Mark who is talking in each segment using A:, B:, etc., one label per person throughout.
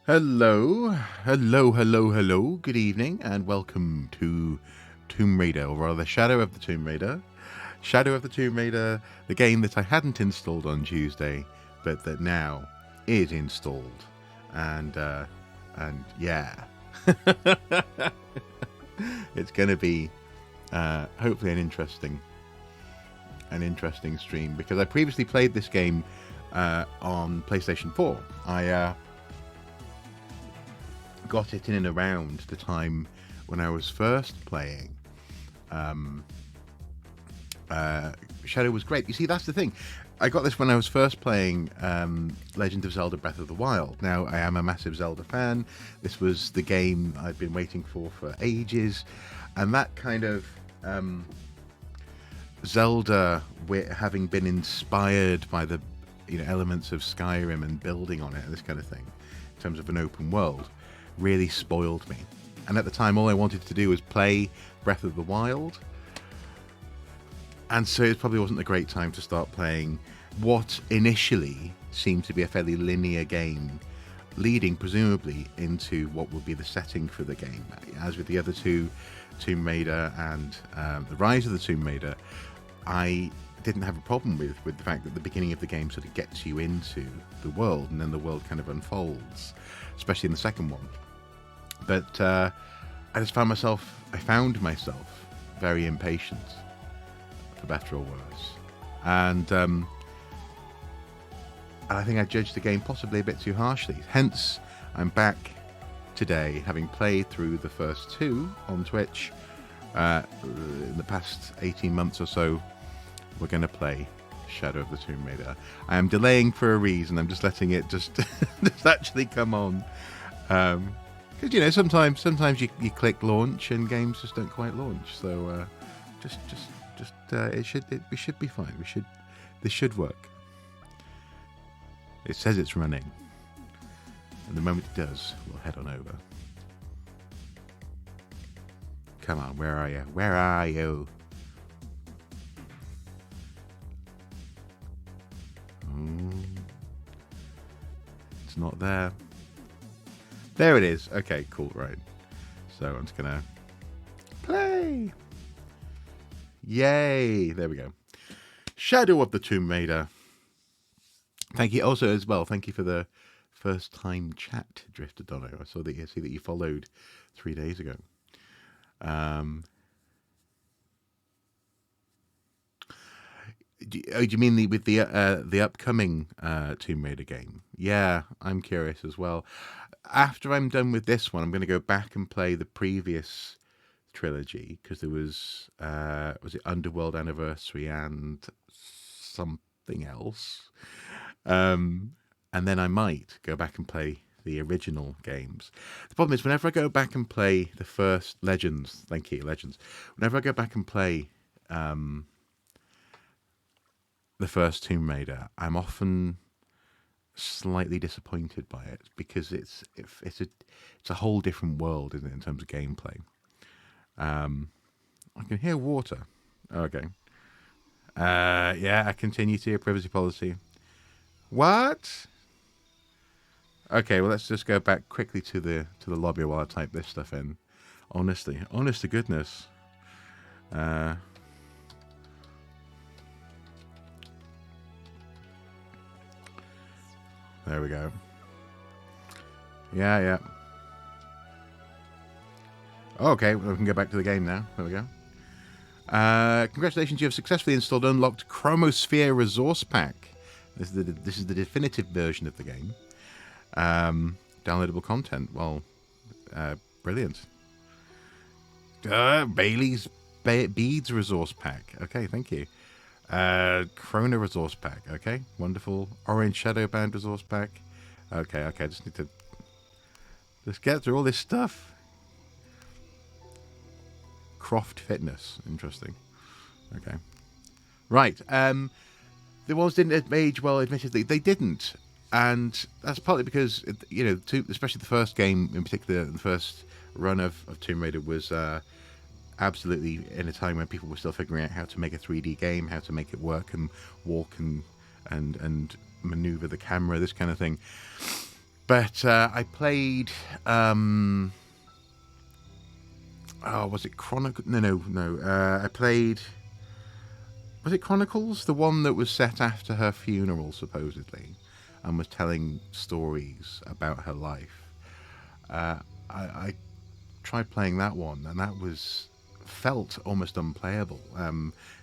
A: Hello, hello. Good evening, and welcome to Tomb Raider, or rather, Shadow of the Tomb Raider. Shadow of the Tomb Raider, the game that I hadn't installed on Tuesday, but that now is installed, and yeah, it's going to be hopefully an interesting stream, because I previously played this game on PlayStation 4. I got it in and around the time when I was first playing. Shadow was great. You see, that's the thing. I got this when I was first playing Legend of Zelda Breath of the Wild. Now, I am a massive Zelda fan. This was the game I'd been waiting for ages. And that kind of Zelda, having been inspired by the elements of Skyrim and building on it and this kind of thing, in terms of an open world, really spoiled me. And at the time, all I wanted to do was play Breath of the Wild. And so it probably wasn't a great time to start playing what initially seemed to be a fairly linear game, leading presumably into what would be the setting for the game. As with the other two, Tomb Raider and The Rise of the Tomb Raider, I didn't have a problem with the fact that the beginning of the game sort of gets you into the world, and then the world kind of unfolds, especially in the second one. But I found myself very impatient, for better or worse. And I think I judged the game possibly a bit too harshly. Hence, I'm back today, having played through the first two on Twitch. In the past 18 months or so, we're going to play Shadow of the Tomb Raider. I am delaying for a reason. I'm just letting it just actually come on. Because sometimes you click launch and games just don't quite launch. So we should be fine. This should work. It says it's running, and the moment it does, we'll head on over. Come on, where are you? Where are you? It's not there. There it is. Okay, cool, right. So I'm just gonna play. Yay! There we go. Shadow of the Tomb Raider. Thank you also as well. Thank you for the first time chat, Drifter Dono. I see that you followed 3 days ago. Do you mean with the upcoming Tomb Raider game? Yeah, I'm curious as well. After I'm done with this one, I'm going to go back and play the previous trilogy, because there was it Underworld Anniversary and something else, and then I might go back and play the original games. The problem is, whenever I go back and play the first Legends, whenever I go back and play the first Tomb Raider, I'm often slightly disappointed by it, because it's a whole different world, isn't it, in terms of gameplay. I can hear water. Okay. Yeah, I continue to your privacy policy. What? Okay, well, let's just go back quickly to the lobby while I type this stuff in. Honest to goodness. There we go. Yeah. Okay, we can go back to the game now. There we go. Congratulations, you have successfully installed and unlocked Chromosphere Resource Pack. This is the definitive version of the game. Downloadable content. Well, brilliant. Bailey's Beads Resource Pack. Okay, thank you. Chrono Resource Pack. Okay, wonderful. Orange Shadowbound Resource Pack. Okay, I just need to get through all this stuff. Croft Fitness. Interesting. Okay. Right. The ones didn't age well, admittedly. They didn't. And that's partly because, especially the first game in particular, the first run of Tomb Raider was absolutely in a time when people were still figuring out how to make a 3D game, how to make it work and walk and maneuver the camera, this kind of thing. But I played. Oh, was it Chronicle? No. I played. Was it Chronicles? The one that was set after her funeral, supposedly, and was telling stories about her life. I tried playing that one, and that was felt almost unplayable,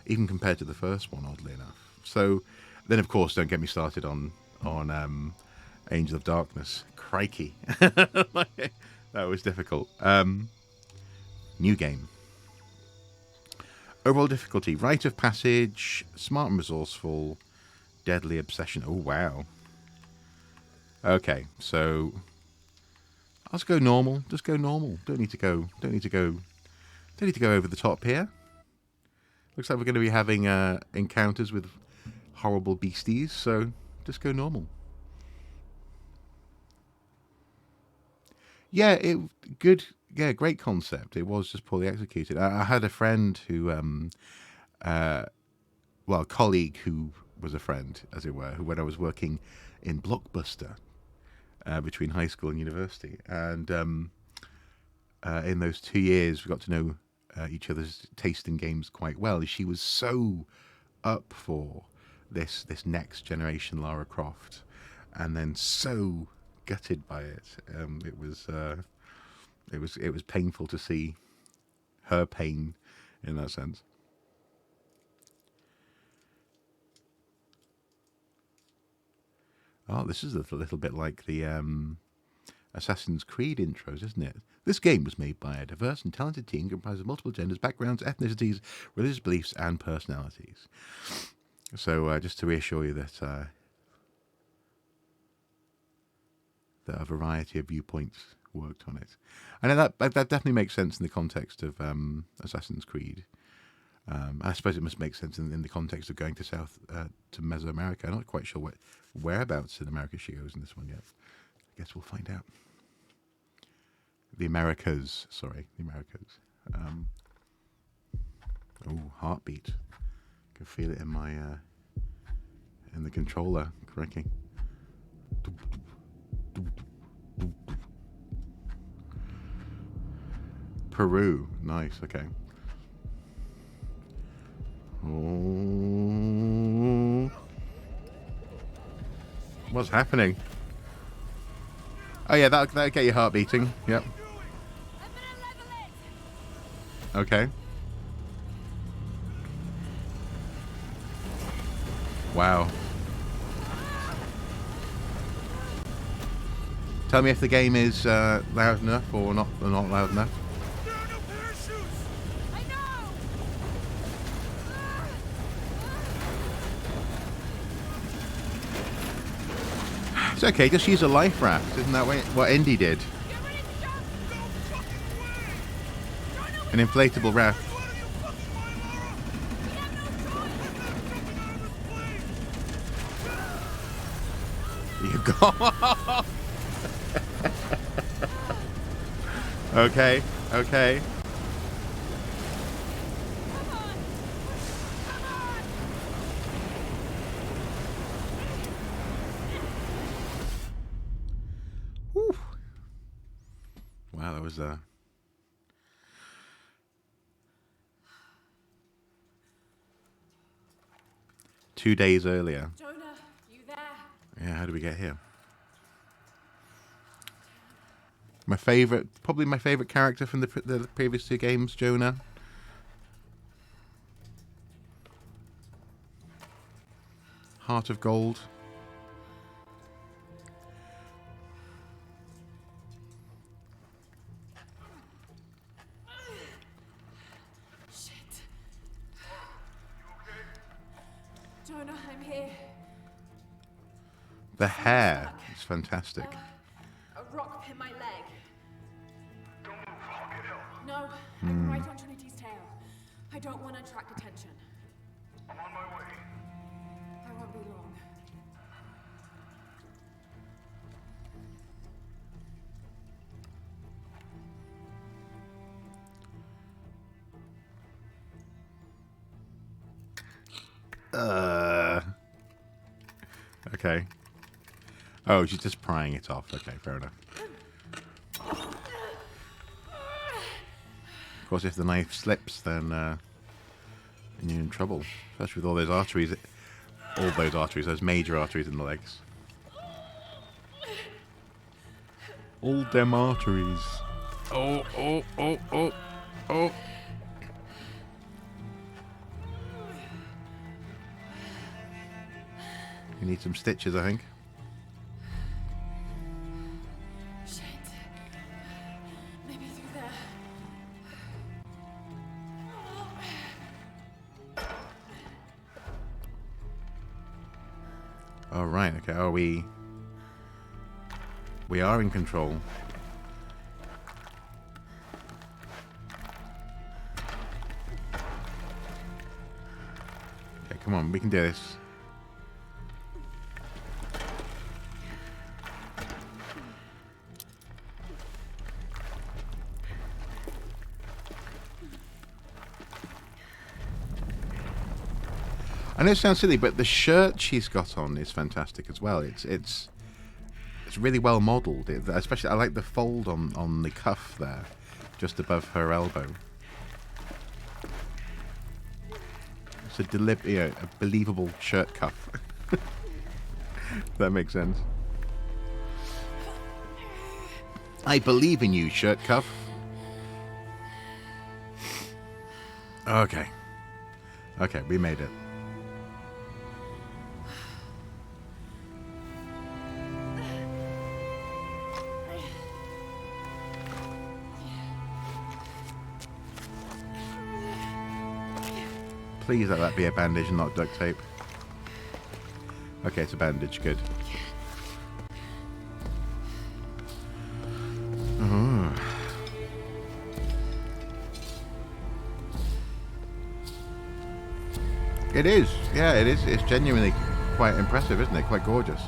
A: even compared to the first one, oddly enough. So, then of course, don't get me started on Angel of Darkness. Crikey, that was difficult. New game. Overall difficulty: Rite of Passage, Smart and Resourceful, Deadly Obsession. Oh wow. Okay, so let's go normal. Just go normal. Don't need to go. Don't need to go. Don't need to go over the top here. Looks like we're going to be having encounters with horrible beasties, so just go normal. Yeah, good. Yeah, great concept. It was just poorly executed. I had a friend who, a colleague who was a friend, as it were, who when I was working in Blockbuster between high school and university, and in those 2 years we got to know each other's taste in games quite well. She was so up for this next generation Lara Croft, and then so gutted by it. It was painful to see her pain in that sense. Oh, this is a little bit like the Assassin's Creed intros, isn't it? This game was made by a diverse and talented team comprised of multiple genders, backgrounds, ethnicities, religious beliefs, and personalities. So, just to reassure you that that a variety of viewpoints worked on it, and that definitely makes sense in the context of Assassin's Creed. I suppose it must make sense in the context of going to to Mesoamerica. I'm not quite sure whereabouts in America she goes in this one yet. I guess we'll find out. The Americas, sorry, the Americas. Heartbeat. I can feel it in my in the controller. Cracking. Peru, nice. Okay. Oh. What's happening? Oh yeah, that'll get your heart beating. Yep. Okay. Wow. Tell me if the game is loud enough or not loud enough.
B: There are no parachutes! I know!
A: It's okay, just use a life raft. Isn't that what Indy did?
B: Get ready to jump! No fucking way!
A: An inflatable raft. You go. Okay. Okay. Whew. Wow, that was 2 days earlier.
B: Jonah, you there?
A: Yeah, how do we get here? Probably my favorite character from the previous 2 games, Jonah. Heart of Gold.
B: Shit. Jonah, I'm here.
A: The hair is fantastic.
B: A rock hit my leg. Don't move, I'll get help. No, I'm right on Trinity's tail. I don't want to attract attention. I'm on my way. I won't be long.
A: Okay. Oh, she's just prying it off. Okay, fair enough. Of course, if the knife slips, then you're in trouble. Especially with all those arteries. All those arteries, those major arteries in the legs. All them arteries. Oh, oh, oh, oh, oh. You need some stitches, I think.
B: Shit. Maybe through there.
A: All right. Okay. Are we? We are in control. Okay. Come on. We can do this. I know it sounds silly, but the shirt she's got on is fantastic as well. It's really well modelled. Especially, I like the fold on the cuff there, just above her elbow. It's a a believable shirt cuff. If that makes sense. I believe in you, shirt cuff. Okay. Okay, we made it. Please let that be a bandage and not duct tape. Okay, it's a bandage. Good. Oh. It is. Yeah, it is. It's genuinely quite impressive, isn't it? Quite gorgeous.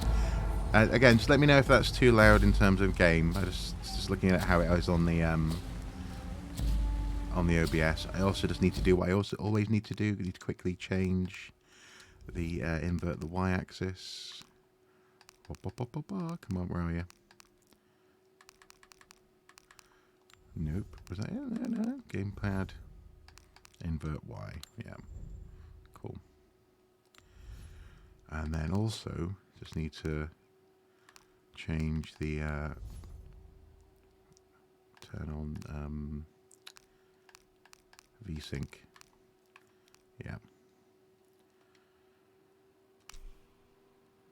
A: Again, just let me know if that's too loud in terms of game. I just looking at how it is on the OBS. I also just need to do what I also always need to do. I need to quickly change the invert the y-axis. Come on, where are you? Nope. Was that it? No. Gamepad. Invert y. Yeah. Cool. And then also just need to change the turn on VSync. Yeah.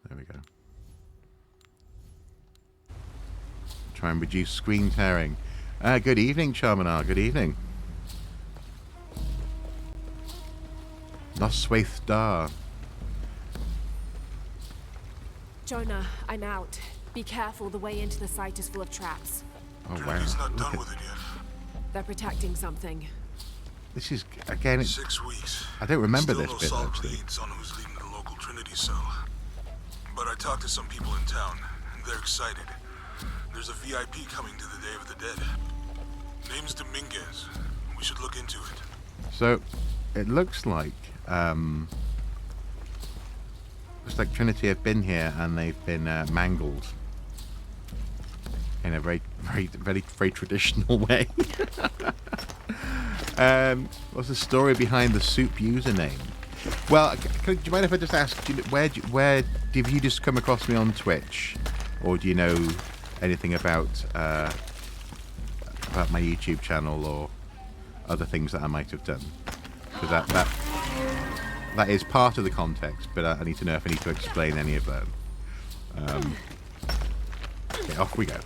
A: There we go. Try and reduce screen tearing. Good evening, Charmanar. Good evening. Noswaith Dar.
B: Jonah, I'm out. Be careful, the way into the site is full of traps.
A: Oh, wow.
C: Trinity's not done with it yet.
B: They're protecting something.
A: This is, again, it's...
C: 6 weeks.
A: I don't remember
C: Still
A: this
C: no
A: bit,
C: solid
A: actually.
C: leads on who's leading the local Trinity cell. But I talked to some people in town, and they're excited. There's a VIP coming to the Day of the Dead. Name's Dominguez. We should look into it.
A: So, it looks like Trinity have been here and they've been mangled in a very, very, very, very traditional way. What's the story behind the soup username? Well, do you mind if I just ask, where did you just come across me on Twitch, or do you know anything about my YouTube channel or other things that I might have done? Because that is part of the context, but I need to know if I need to explain any of that. Okay, off we go.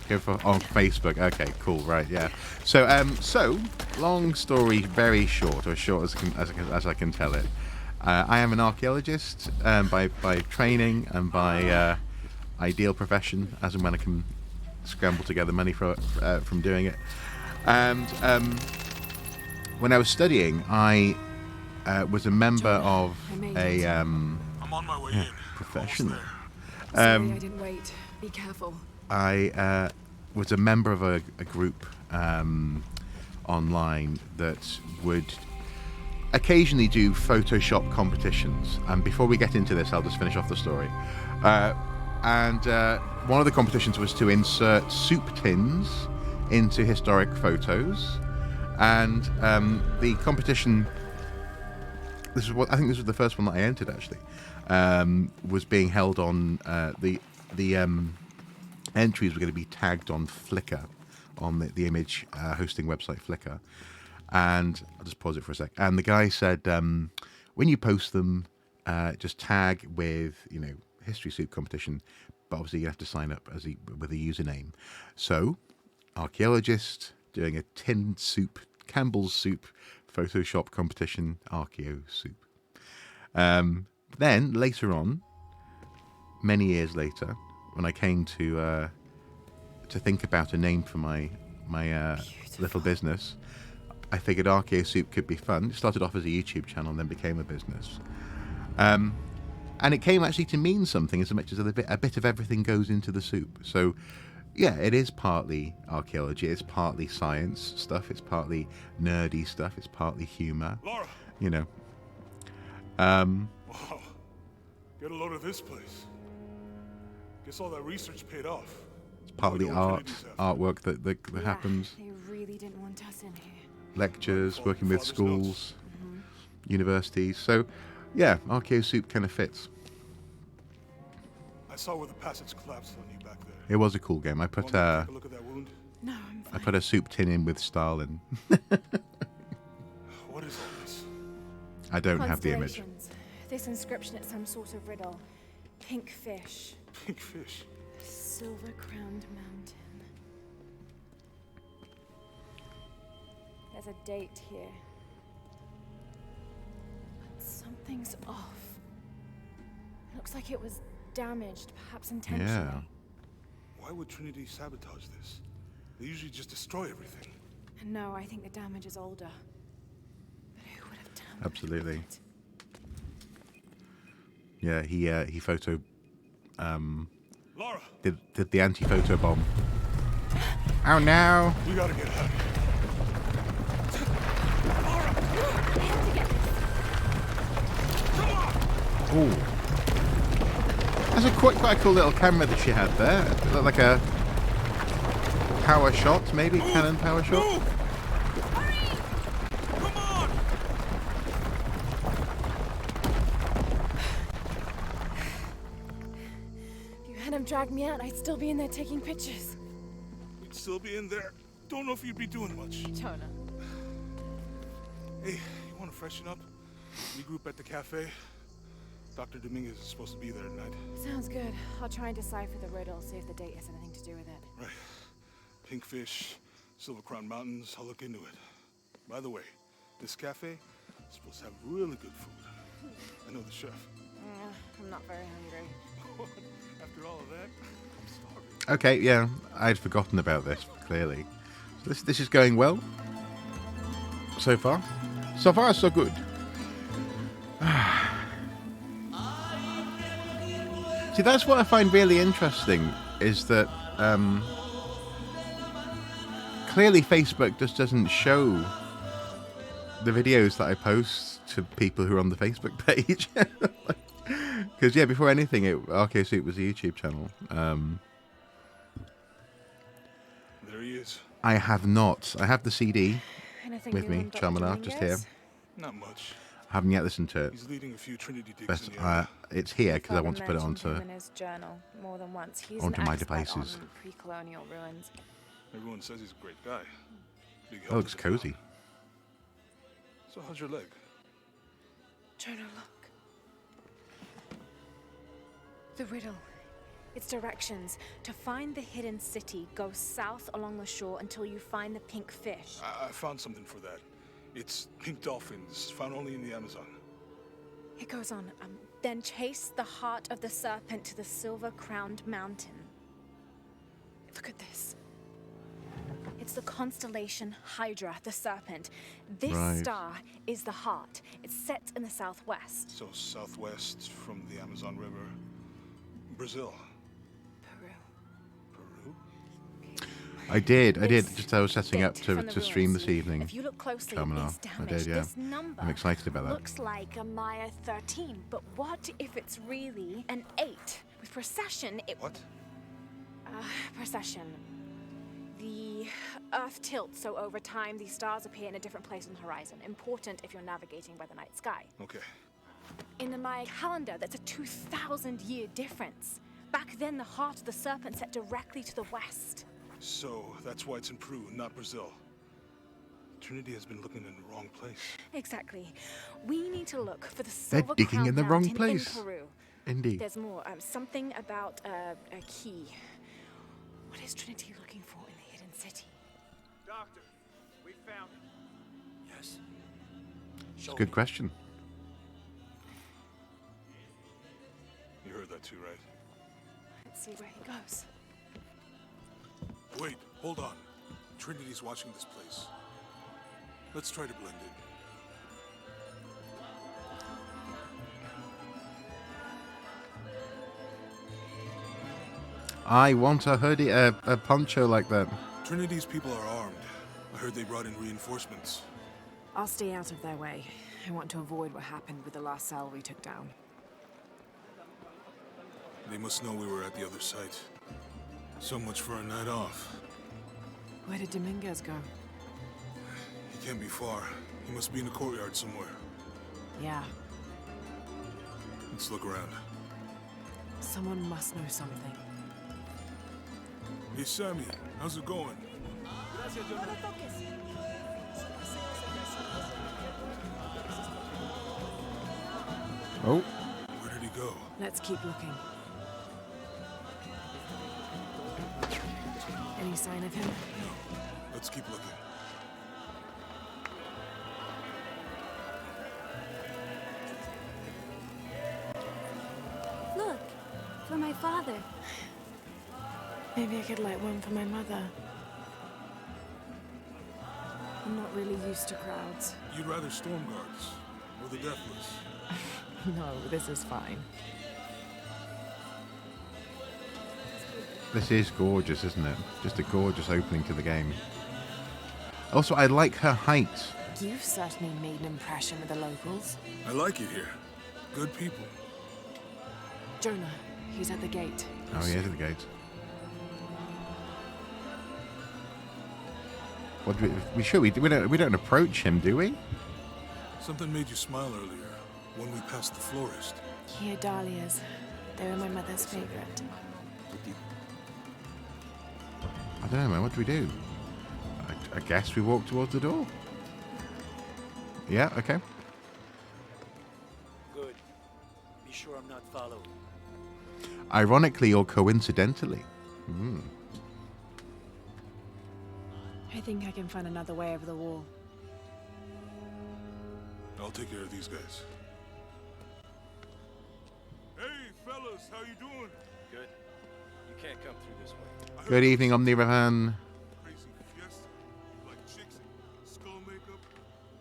A: Go for on Facebook. Okay, cool. Right, yeah. So long story very short, or as short as I can tell it. I am an archaeologist by training and by ideal profession, as and when I can scramble together money from doing it. And when I was studying, I was a member of a
C: I'm on my way in.
A: professional.
B: Sorry, I didn't wait. Be careful.
A: I was a member of a group online that would occasionally do Photoshop competitions, and before we get into this, I'll just finish off the story. And one of the competitions was to insert soup tins into historic photos, and the competition. I think this was the first one that I entered actually. Was being held on the entries were going to be tagged on Flickr, on the image hosting website Flickr. And I'll just pause it for a sec. And the guy said, when you post them, just tag with, History Soup competition, but obviously you have to sign up with a username. So, archaeologist doing a tin soup, Campbell's soup Photoshop competition, Archeo Soup. Then later on, many years later, when I came to think about a name for my little business, I figured Archeo Soup could be fun. It started off as a YouTube channel, then became a business. And it came actually to mean something, as much as a bit of everything goes into the soup. So, yeah, it is partly archaeology, it's partly science stuff, it's partly nerdy stuff, it's partly humour.
C: Lara!
A: Wow.
C: Get a load of this place. Guess all that research paid off.
A: It's partly artwork that happens.
B: They really didn't want us in here.
A: Lectures, working with schools, universities. So, yeah, Archeo Soup kind of fits.
C: I saw where the passage collapsed on you back there.
A: It was a cool game. I put
C: Take a look at that wound.
B: No, I'm fine.
A: I put a soup tin in with Stalin.
C: What is all this?
A: I don't have the image.
B: Constellations. This inscription is some sort of riddle. Pink fish.
C: Pink fish.
B: Silver-crowned mountain. There's a date here. But something's off. Looks like it was damaged, perhaps intentionally.
A: Yeah.
C: Why would Trinity sabotage this? They usually just destroy everything.
B: No, I think the damage is older. But who would have tampered
A: Absolutely.
B: with it?
A: Yeah, he photo
C: Lara!
A: did the anti-photo bomb. Oh no!
C: We gotta get out of here.
A: Ooh. That's quite a cool little camera that she had there. It looked like a power shot, maybe? Canon power shot?
C: Move! Hurry! Come on!
B: If you hadn't dragged me out, I'd still be in there taking pictures.
C: We'd still be in there. Don't know if you'd be doing much.
B: Tona.
C: Hey, you want to freshen up? Regroup at the cafe? Dr. Dominguez is supposed to be there tonight.
B: Sounds good. I'll try and decipher the riddle, see if the date has anything to do with it.
C: Right. Pink fish, Silver Crown Mountains, I'll look into it. By the way, this cafe is supposed to have really good food. I know the chef.
B: I'm not very hungry.
C: After all of that, I'm starving.
A: Okay, yeah, I'd forgotten about this, clearly. So this is going well. So far. So far, so good. See, that's what I find really interesting, is that clearly Facebook just doesn't show the videos that I post to people who are on the Facebook page. Because, yeah, before anything, Archeo Soup was a YouTube channel.
C: There he is.
A: I have not. I have the CD
B: Anything
A: with
B: new
A: me,
B: on Dr.
A: Charmander, just here.
B: Dominguez?
C: Not much.
A: I haven't yet listened to it.
C: He's leading a few Trinity digs
A: But
C: in the area.
A: it's here because I
B: Father
A: want to put it
B: mentioned
A: onto...
B: him in his journal more than once. He's
A: onto
B: an
A: my
B: expert
A: devices.
B: on pre-colonial ruins.
C: Everyone says he's a great guy. Big help
A: Oh, looks
C: to the town.
A: cozy.
C: So how's your leg?
B: Jonah, look. The riddle. Its directions. To find the hidden city, go south along the shore until you find the pink fish.
C: I found something for that. It's pink dolphins, found only in the Amazon.
B: It goes on. Then chase the heart of the serpent to the silver-crowned mountain. Look at this. It's the constellation Hydra, the serpent. This
A: Right.
B: star is the heart. It's set in the southwest.
C: So southwest from the Amazon River. Brazil.
B: Peru.
C: Peru?
A: I did.
D: This
A: Just I was setting up
D: bit
A: to
D: from the
A: stream
D: ruins.
A: this evening.
D: If you look closely,
A: Coming
D: it's
A: up. I
D: damaged.
A: did, yeah.
D: This number
A: I'm excited about that.
D: looks like a Maya 13, but what if it's really an 8? With precession, it...
C: What?
D: Precession. The Earth tilts, so over time, these stars appear in a different place on the horizon. Important if you're navigating by the night sky.
C: Okay.
D: In the Maya calendar, that's a 2,000-year difference. Back then, the heart of the serpent set directly to the west.
C: So, that's why it's in Peru, not Brazil. Trinity has been looking in the wrong place.
D: Exactly. We need to look for the
A: They're
D: Silver
A: digging
D: Crown
A: in the wrong
D: Mountain
A: place.
D: in Peru.
A: Indeed.
D: There's more. Something about a key. What is Trinity looking for in the hidden city?
E: Doctor, we found it.
C: Yes.
A: It's a good question.
C: You heard that too, right?
D: Let's see where he goes.
C: Wait, hold on. Trinity's watching this place. Let's try to blend in.
A: I want a hoodie, a poncho like that.
C: Trinity's people are armed. I heard they brought in reinforcements.
B: I'll stay out of their way. I want to avoid what happened with the last cell we took down.
C: They must know we were at the other site. So much for a night off.
B: Where did Dominguez go?
C: He can't be far. He must be in the courtyard somewhere.
B: Yeah,
C: Let's look around.
B: someone must know something.
C: Hey, Sammy, how's it going?
A: Oh,
C: Where did he go?
B: Let's keep looking. Any sign of him?
C: Let's keep looking.
D: Look, for my father.
B: Maybe I could light one for my mother. I'm not really used to crowds.
C: You'd rather storm guards or the deathless?
B: No, this is fine.
A: this is gorgeous, isn't it? Just a gorgeous opening to the game. Also, I like her height.
B: You've certainly made an impression with the locals.
C: I like it here. Good people.
B: Jonah, he's at the gate.
A: Oh, he is at the gate. What do we don't approach him, do we?
C: Something made you smile earlier when we passed the florist.
B: Here, dahlias. They were my mother's favorite.
A: I don't know, man. What do we do? I guess we walk towards the door. Yeah, okay.
E: Good. Be sure I'm not followed.
A: Ironically or coincidentally.
B: I think I can find another way over the wall.
C: I'll take care of these guys. Hey, fellas, how you doing?
E: Good. You can't come through this way.
A: Good evening, Omniravan.
C: Crazy fiesta, like chicks and skull makeup.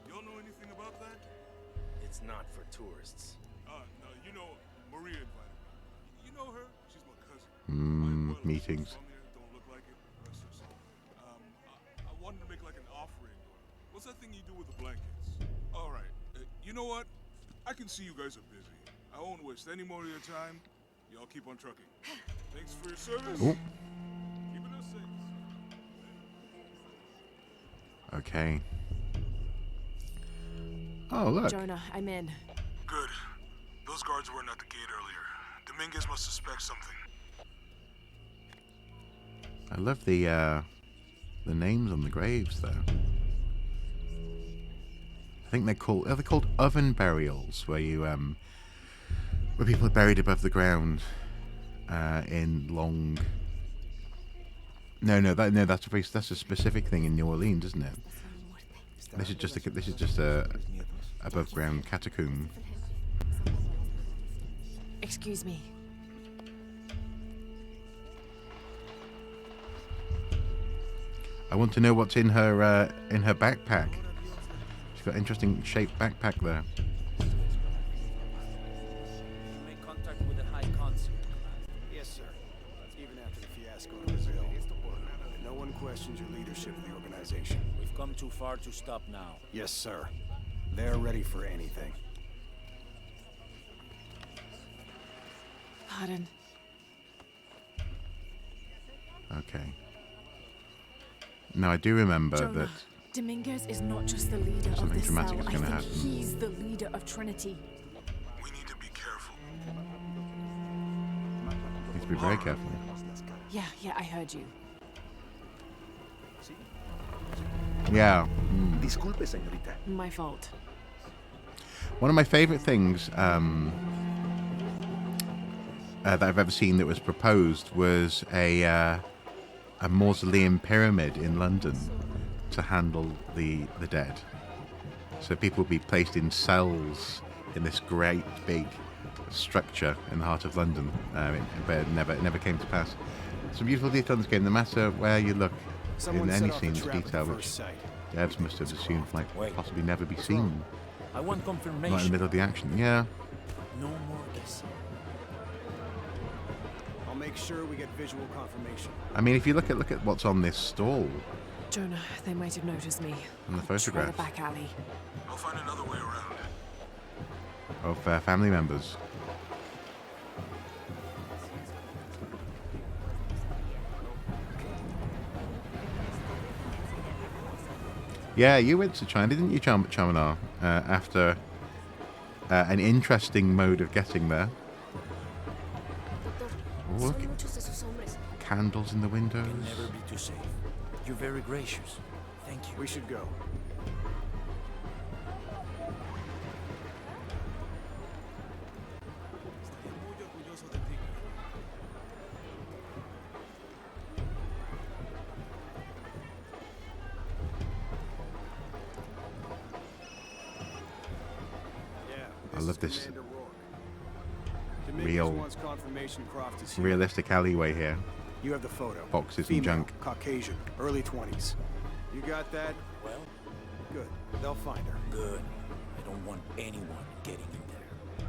C: Y'all know anything about that?
E: It's not for tourists.
C: No, you know, Maria invited me. You know her? She's my cousin.
A: Meetings.
C: Don't look like it. Rest her soul. I wanted to make like an offering. What's that thing you do with the blankets? All right. You know what? I can see you guys are busy. I won't waste any more of your time. Y'all keep on trucking. Thanks for your service.
A: Oh,
C: Keeping us safe.
A: okay. Oh, look.
B: Jonah, I'm in.
C: Good. Those guards weren't at the gate earlier. Dominguez must suspect something.
A: I love the names on the graves there. I think they're called oven burials, where you where people are buried above the ground in long. That's a specific thing in New Orleans, isn't it? This is just a above ground catacomb.
B: Excuse me.
A: I want to know what's in her backpack. She's got an interesting shaped backpack there.
E: Make contact with the High Consul.
F: Yes, sir. Even after the fiasco in Brazil, no one questions questions your leadership of the organization.
E: We've come too far to stop now.
F: Yes, sir. They're ready for anything.
D: Pardon.
A: Okay. Now I do remember
D: Jonah,
A: that
D: Dominguez is not just the leader of
A: something
D: this
A: dramatic
D: cell.
A: is
D: I
A: gonna
D: think
A: happen.
D: he's the leader of Trinity.
C: We need to be careful.
A: need to be very careful.
D: Yeah, I heard you.
A: Yeah.
G: Disculpe, señorita.
D: My fault.
A: One of my favourite things that I've ever seen that was proposed was a mausoleum pyramid in London to handle the dead. So people would be placed in cells in this great big structure in the heart of London, but it never came to pass. Some beautiful detail in this game. No matter where you look
F: Someone
A: in
F: set
A: any
F: off the
A: scene,
F: trap at
A: detail
F: the
A: which
F: first sight.
A: devs must have assumed might
E: Wait.
A: possibly never be seen.
E: I want
A: Not in the
E: confirmation.
A: middle of the action. Yeah.
E: No more guessing.
F: I'll make sure we get visual confirmation.
A: I mean, if you look at what's on this stall
D: Jonah, they might have noticed me.
A: in the
D: Try the
A: photographs
D: back alley.
C: I'll find another way around.
A: of family members. Yeah, you went to China, didn't you, Chamanar? After an interesting mode of getting there. Oh, look, candles in the windows.
E: Can never be too safe. You're very gracious. Thank you.
F: We should go.
A: I love this
F: Commander Rourke. Dominguez
A: real-
F: wants confirmation Croft is here.
A: realistic alleyway here.
F: You have the photo.
A: Boxes and
F: Female,
A: junk.
F: Caucasian, early 20s. You got that?
E: Well,
F: Good. They'll find her.
E: good. I don't want anyone getting in there.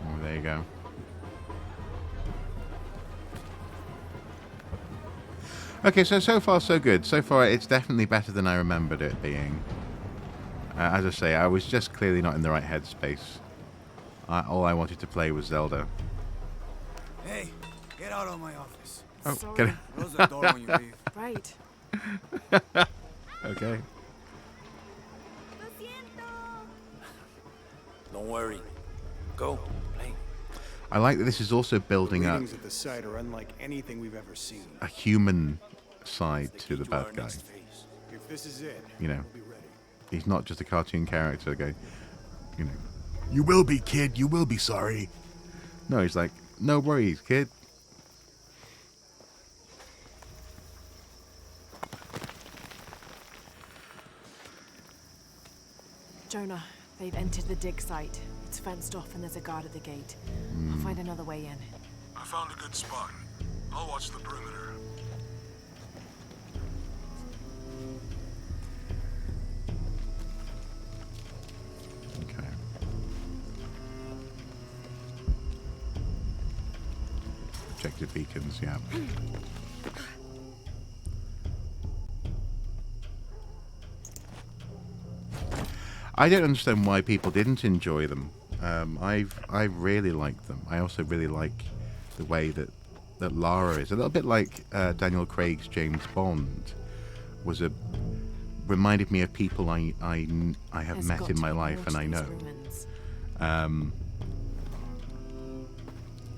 A: Oh, there you go. Okay, so far so good. So far it's definitely better than I remembered it being. As I say, I was just clearly not in the right headspace. All I wanted to play was Zelda.
F: Hey, get out of my office.
A: Oh,
D: Sorry.
A: get it?
F: Close the door when you leave.
D: Right.
A: Okay.
E: Don't worry. Go, play.
A: I like that this is also building up
F: Readings at the site are unlike anything we've ever seen.
A: a human side
E: The
A: to
E: key
A: the
E: to our
A: bad guy.
E: next phase.
F: If this is it,
A: You know,
F: we'll be ready.
A: he's not just a cartoon character going, you know, you will be, kid, you will be sorry. No, he's like, no worries, kid.
D: Jonah, they've entered the dig site. It's fenced off and there's a guard at the gate. I'll find another way in.
C: I found a good spot. I'll watch the perimeter.
A: Okay. Objective beacons, yeah. I don't understand why people didn't enjoy them. I really liked them. I also really like the way that Lara is a little bit like Daniel Craig's James Bond was reminded me of people I have
D: There's
A: met
D: got
A: in
D: to
A: my
D: be
A: life
D: more
A: and
D: to
A: I
D: these
A: know.
D: ruins.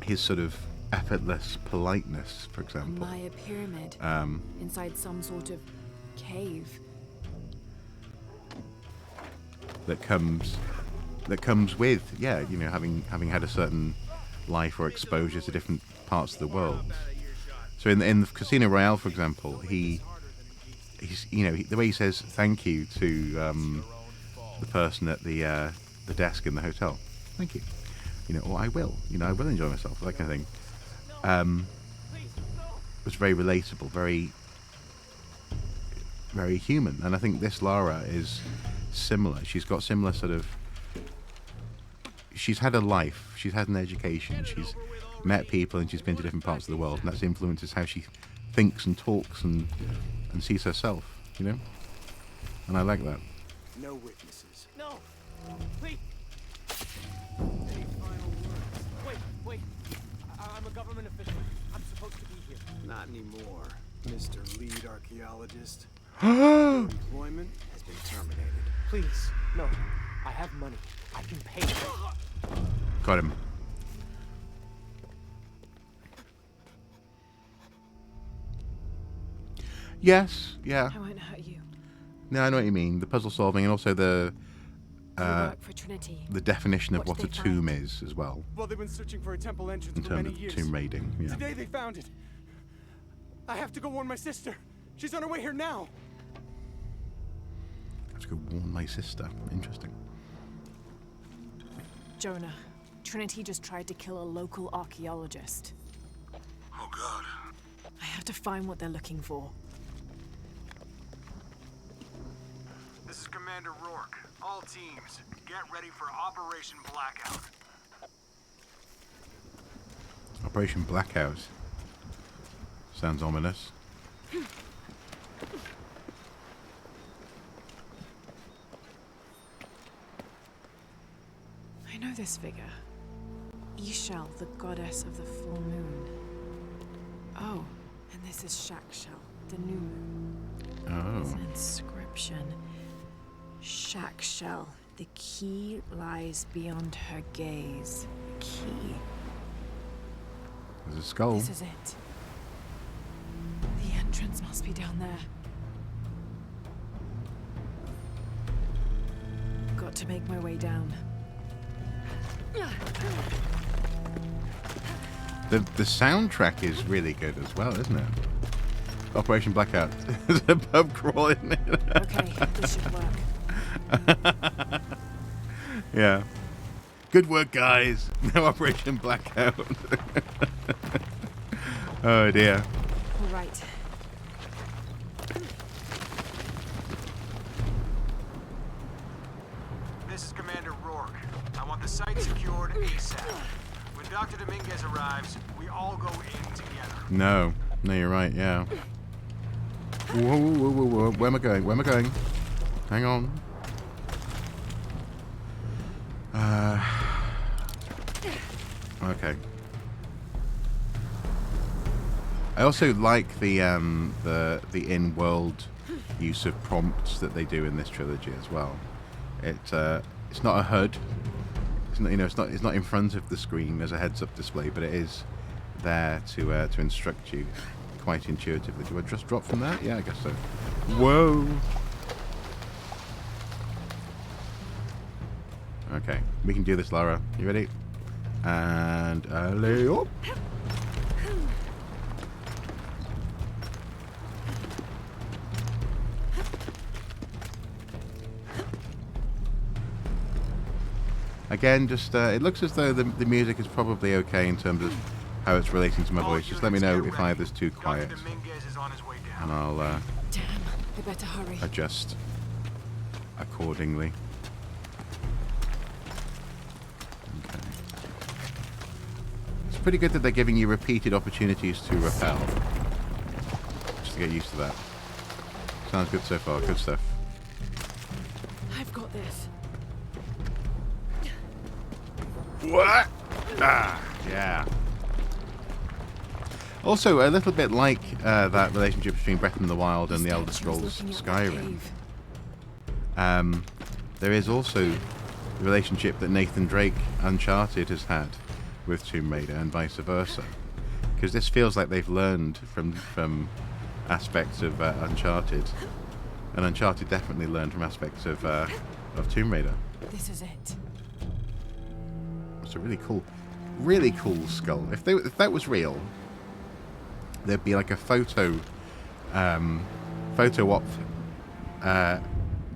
A: His sort of effortless politeness, for
D: A
A: example.
D: Maya pyramid inside some sort of cave.
A: that comes with, yeah, you know, having had a certain life or exposure to different parts of the world. So in the Casino Royale, for example, he's you know, the way he says thank you to the person at the desk in the hotel, thank you, you know, or I will enjoy myself, that kind of thing, was very relatable, very very human, and I think this Lara is similar. She's got similar sort of. She's had a life. She's had an education. met people and she's been to different parts of the world, and that's influences how she thinks and talks and sees herself, you know? And I like that.
F: No witnesses.
E: No! Wait! Any final words? Wait! I'm a government official. I'm supposed to be here.
F: Not anymore, Mr. Lead Archaeologist. Your employment has been terminated.
E: Please, no. I have money. I can pay you.
A: Got him. Yes, yeah.
D: I won't hurt you.
A: No, I know what you mean. The puzzle solving and also the
D: You work for Trinity.
A: the definition of
D: What
A: what a
D: did they
A: tomb
D: find?
A: is as well,
F: Well, they've been searching for a temple entrance
A: in
F: for
A: terms
F: many
A: of
F: years.
A: tomb raiding. Yeah.
F: Today they found it. I have to go warn my sister. She's on her way here now.
A: I have to go warn my sister. Interesting.
D: Jonah, Trinity just tried to kill a local archaeologist.
C: Oh God.
D: I have to find what they're looking for.
G: This is Commander Rourke. All teams, get ready for Operation Blackout.
A: Operation Blackout. Sounds ominous.
D: I know this figure. Ishel, the goddess of the full moon. Oh, and this is Shakshel, the new moon. It's
A: Oh.
D: an inscription. Shakshel, the key lies beyond her gaze. The key.
A: There's a skull.
D: This is it. The entrance must be down there. Got to make my way down.
A: The soundtrack is really good as well, isn't it? Operation Blackout. There's a pub crawl in it.
D: Okay, this should work.
A: Yeah. Good work, guys. No Operation Blackout. Oh dear.
D: All right.
G: This is Commander Rourke. I want the site secured ASAP. When Dr. Dominguez arrives, we all go in together.
A: No. No, you're right, yeah. Whoa, whoa, whoa, whoa. Where am I going? Where am I going? Hang on. Okay. I also like the in-world use of prompts that they do in this trilogy as well. It's not a HUD. It's not, it's not in front of the screen as a heads-up display, but it is there to instruct you quite intuitively. Do I just drop from that? Yeah, I guess so. Whoa. Okay, we can do this, Lara. You ready? And alley up. Again, just it looks as though the music is probably okay in terms of how it's relating to my voice. Just let me know if either's too quiet,
G: Dr. Dominguez is on his way
A: and
G: down.
A: I'll
D: Damn, I better hurry.
A: adjust accordingly. Okay. It's pretty good that they're giving you repeated opportunities to repel. Just to get used to that. Sounds good so far. Good stuff.
D: I've got this.
A: What? Ah, yeah. Also, a little bit like that relationship between Breath of the Wild and the Elder Scrolls Skyrim. There is also the relationship that Nathan Drake Uncharted has had with Tomb Raider and vice versa. Because this feels like they've learned from aspects of Uncharted. And Uncharted definitely learned from aspects of Tomb Raider.
D: This is it.
A: It's a really cool skull. If that was real, there'd be like a photo op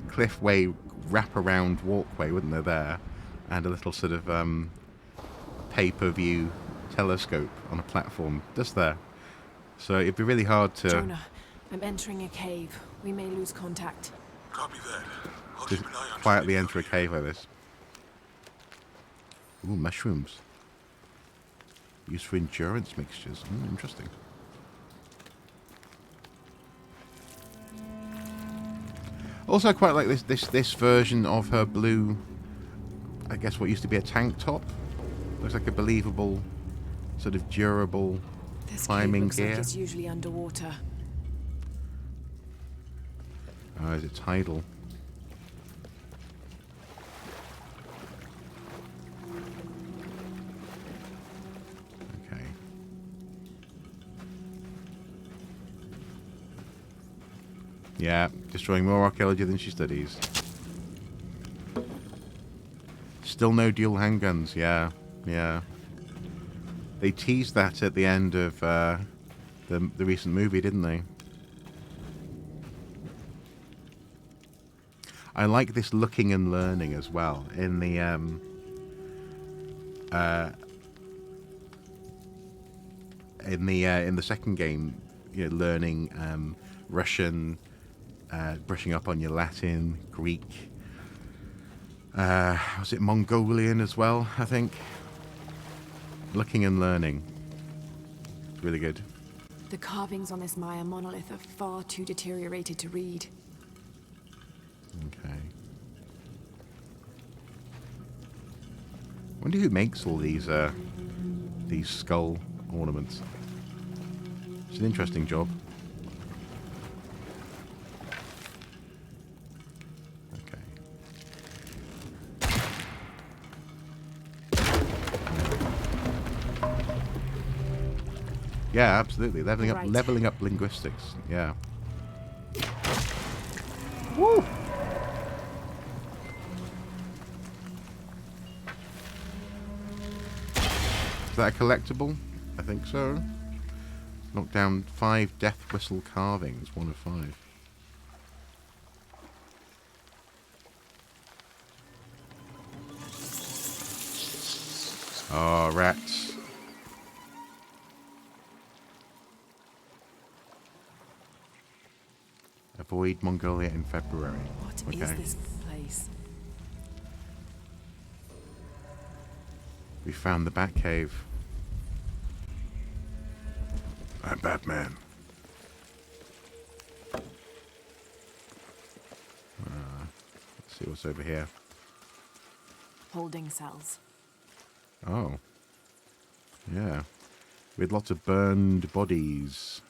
A: cliffway wraparound walkway, wouldn't there? And a little sort of pay-per-view telescope on a platform just there. So it'd be really hard to
D: Jonah, I'm entering a cave. We may lose contact.
C: Copy that. I'll
A: just
C: keep an eye on
A: quietly
C: Trinity
A: enter a
C: out here.
A: cave like this. Ooh, mushrooms. Used for endurance mixtures. Interesting. Also, I quite like this version of her blue. I guess what used to be a tank top. Looks like a believable, sort of durable
H: This cave
A: climbing
H: looks
A: gear.
H: like it's usually underwater.
A: Oh, is it tidal? Okay. Yeah, destroying more archaeology than she studies. Still no dual handguns. Yeah, yeah. They teased that at the end of the recent movie, didn't they? I like this looking and learning as well in the second game. You know, learning Russian, brushing up on your Latin, Greek. Was it Mongolian as well? I think. Looking and learning. It's really good.
H: The carvings on this Mayan monolith are far too deteriorated to read.
A: Okay. Wonder who makes all these skull ornaments. It's an interesting job. Okay. Yeah, absolutely. Leveling up linguistics. Yeah. Woo! Is that a collectible? I think so. Knocked down 5 death whistle carvings, 1 of 5. Oh, rats. Avoid Mongolia in February.
H: What is this place?
A: We found the Batcave. I'm Batman. Let's see what's over here.
H: Holding cells.
A: Oh. Yeah. With lots of burned bodies.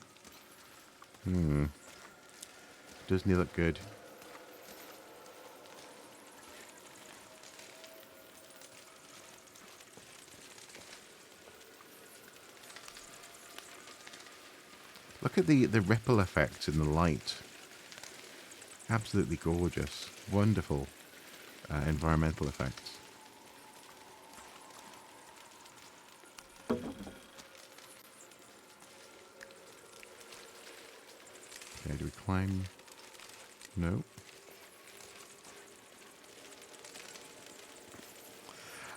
A: Doesn't he look good? Look at the ripple effects in the light. Absolutely gorgeous. Wonderful environmental effects. Okay, do we climb? No.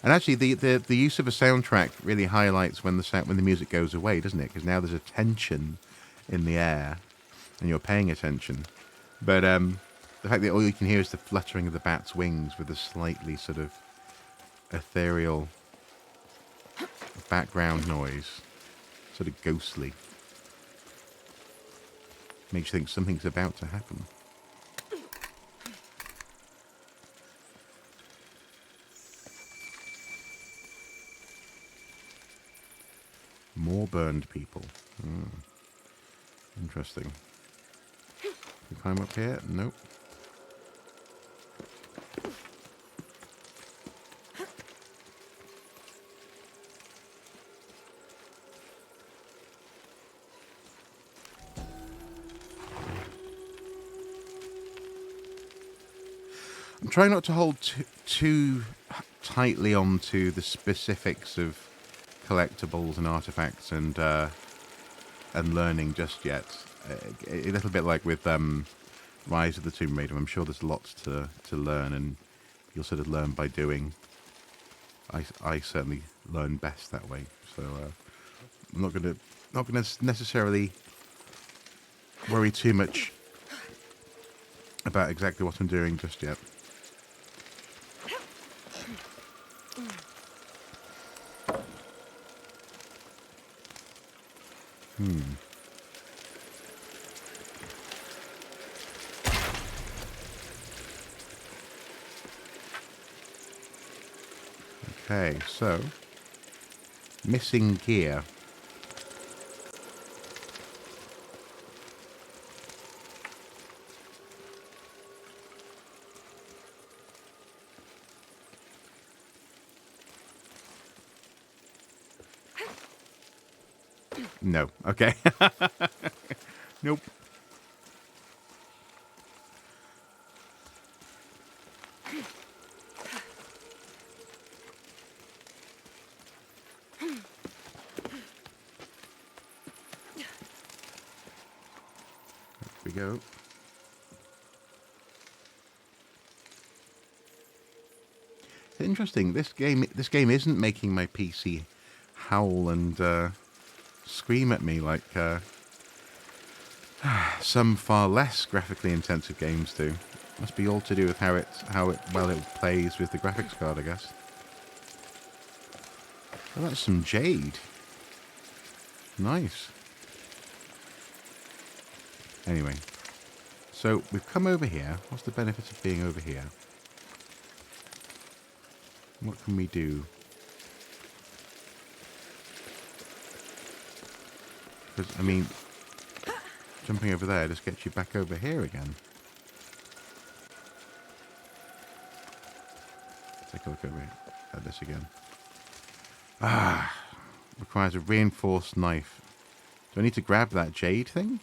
A: And actually, the use of a soundtrack really highlights when the music goes away, doesn't it? Because now there's a tension in the air, and you're paying attention. But the fact that all you can hear is the fluttering of the bat's wings with a slightly sort of ethereal background noise, sort of ghostly, makes you think something's about to happen. More burned people. Interesting. Can we climb up here? Nope. I'm trying not to hold too tightly onto the specifics of collectibles and artifacts and learning just yet. A little bit like with Rise of the Tomb Raider. I'm sure there's lots to learn, and you'll sort of learn by doing. I certainly learn best that way. So I'm not gonna necessarily worry too much about exactly what I'm doing just yet. Okay, so missing gear. No. Okay. Nope. There we go. It's interesting. This game isn't making my PC howl and scream at me like some far less graphically intensive games do. Must be all to do with how it plays with the graphics card, I guess. Oh, that's some jade. Nice. Anyway, so we've come over here. What's the benefit of being over here? What can we do? Because, I mean, jumping over there just gets you back over here again. Take a look over at this again. Ah, requires a reinforced knife. Do I need to grab that jade thing?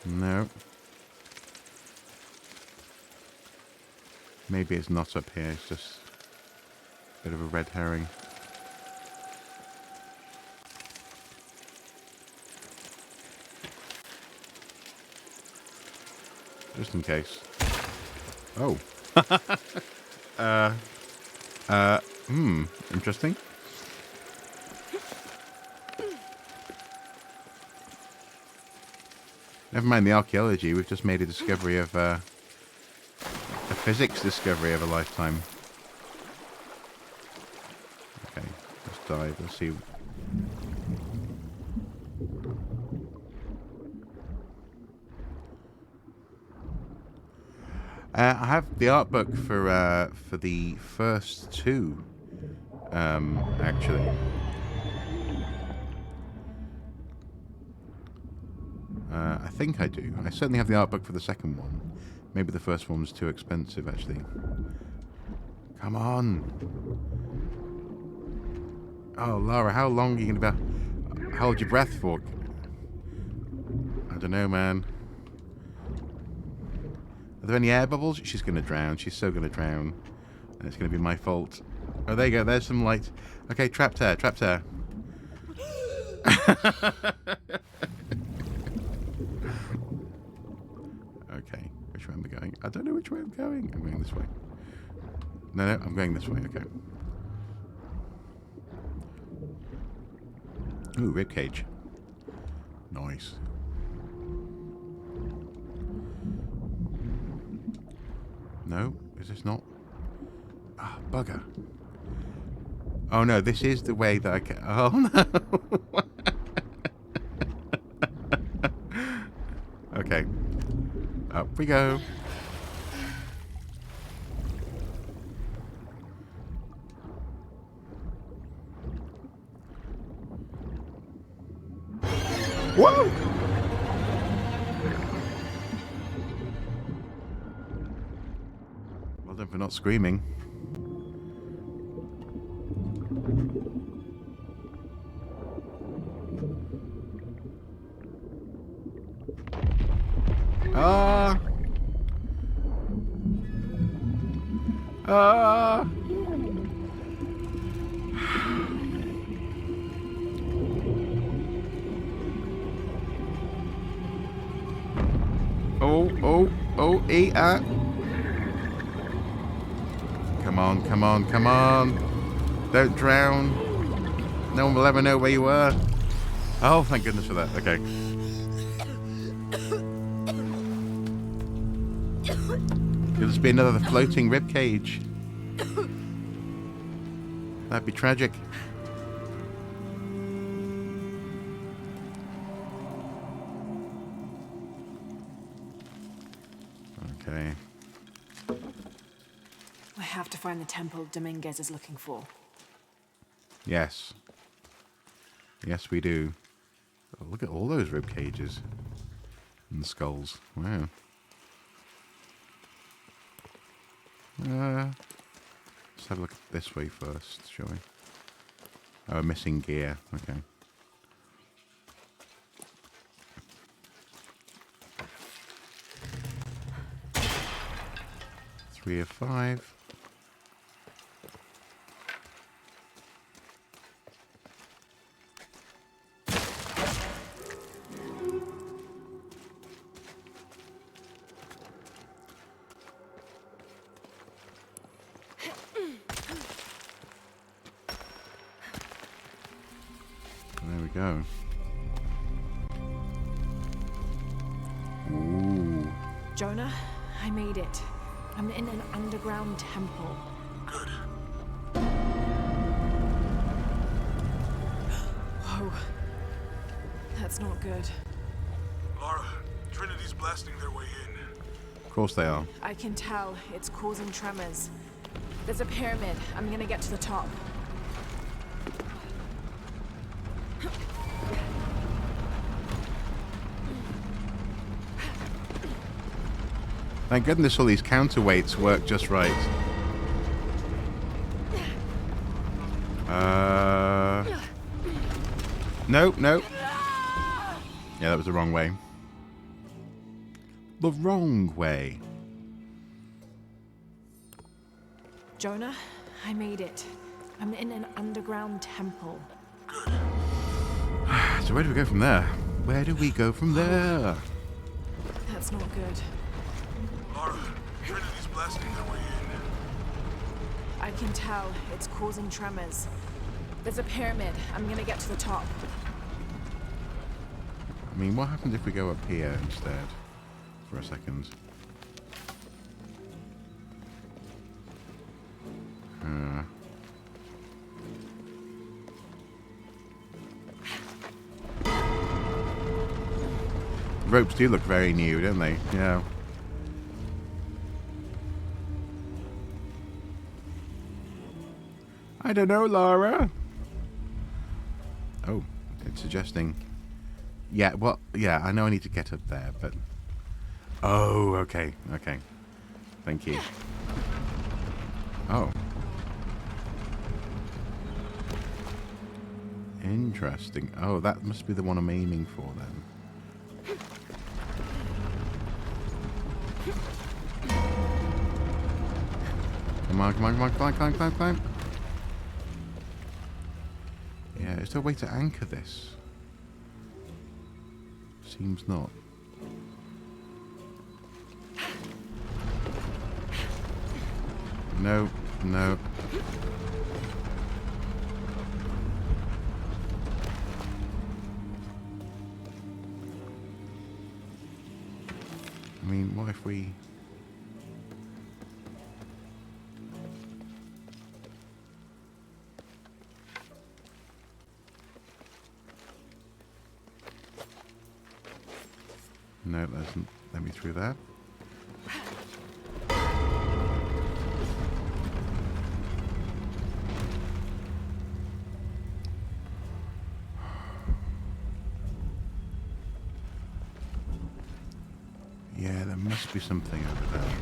A: No. Maybe it's not up here, it's just a bit of a red herring. Just in case. Oh. Interesting. Never mind the archaeology, we've just made a discovery of, a physics discovery of a lifetime. Okay, let's dive, let's see. I have the art book for the first two, actually. I think I do. I certainly have the art book for the second one. Maybe the first one was too expensive, actually. Come on. Oh, Lara, how long are you going to hold your breath for? I don't know, man. Are there any air bubbles? She's going to drown. She's so going to drown. And it's going to be my fault. Oh, there you go. There's some light. Okay, trapped her. Trapped her. Okay, which way am I going? I don't know which way I'm going. I'm going this way. No, I'm going this way. Okay. Ooh, ribcage. Nice. No, is this not? Ah, bugger. Oh no, this is the way that I can. Oh no. Okay. Up we go. Whoa! Well done for not screaming. Ah! Ah! Oh, eat that. Come on, come on, come on. Don't drown. No one will ever know where you were. Oh, thank goodness for that. Okay. Could this be another floating rib cage? That'd be tragic. Okay.
H: I have to find the temple Dominguez is looking for.
A: Yes. Yes, we do. Oh, look at all those rib cages and skulls. Wow. Let's have a look this way first, shall we? Oh, missing gear. Okay. Three of 5. There we go. Ooh.
H: Jonah, I made it. I'm in an underground temple.
C: Good.
H: Whoa. That's not good.
C: Lara, Trinity's blasting their way in.
A: Of course they are.
H: I can tell it's causing tremors. There's a pyramid. I'm gonna get to the top.
A: Thank goodness all these counterweights work just right. Nope, nope. Yeah, that was the wrong way. The wrong way.
H: Jonah, I made it. I'm in an underground temple.
C: Good.
A: So where do we go from there? Where do we go from there?
H: That's not good.
C: Lara, Trinity's blasting their way in.
H: I can tell it's causing tremors. There's a pyramid. I'm gonna get to the top.
A: I mean, what happens if we go up here instead? For a second. Ropes do look very new, don't they? Yeah. I don't know, Lara. Oh, it's suggesting. Yeah, well, yeah, I know I need to get up there, but... Oh, okay, okay. Thank you. Oh. Interesting. Oh, that must be the one I'm aiming for, then. Come on, come on, come on, climb, climb, climb, climb. Yeah, is there a way to anchor this? Seems not. No, no. I mean, what if we... No, that doesn't let me through that. Yeah, there must be something over there.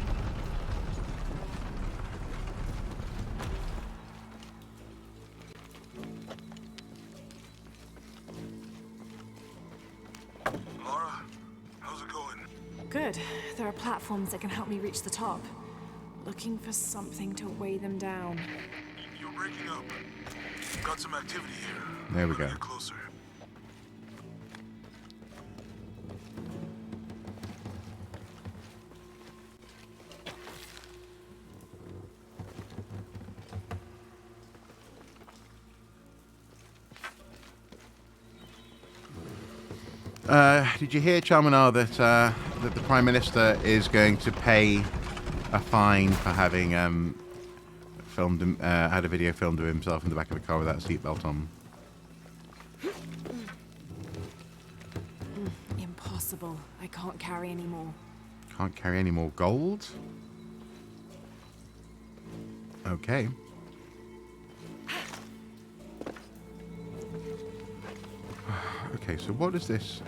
C: Lara, how's it going?
H: Good. There are platforms that can help me reach the top. Looking for something to weigh them down.
C: You're breaking up. Got some activity here.
A: There we
C: Gotta
A: go.
C: Get closer.
A: Did you hear, Charmanar, that the Prime Minister is going to pay a fine for having had a video filmed of himself in the back of a car without a seatbelt on?
H: Impossible. I can't carry any more.
A: Can't carry any more gold? Okay. Okay, so what is this?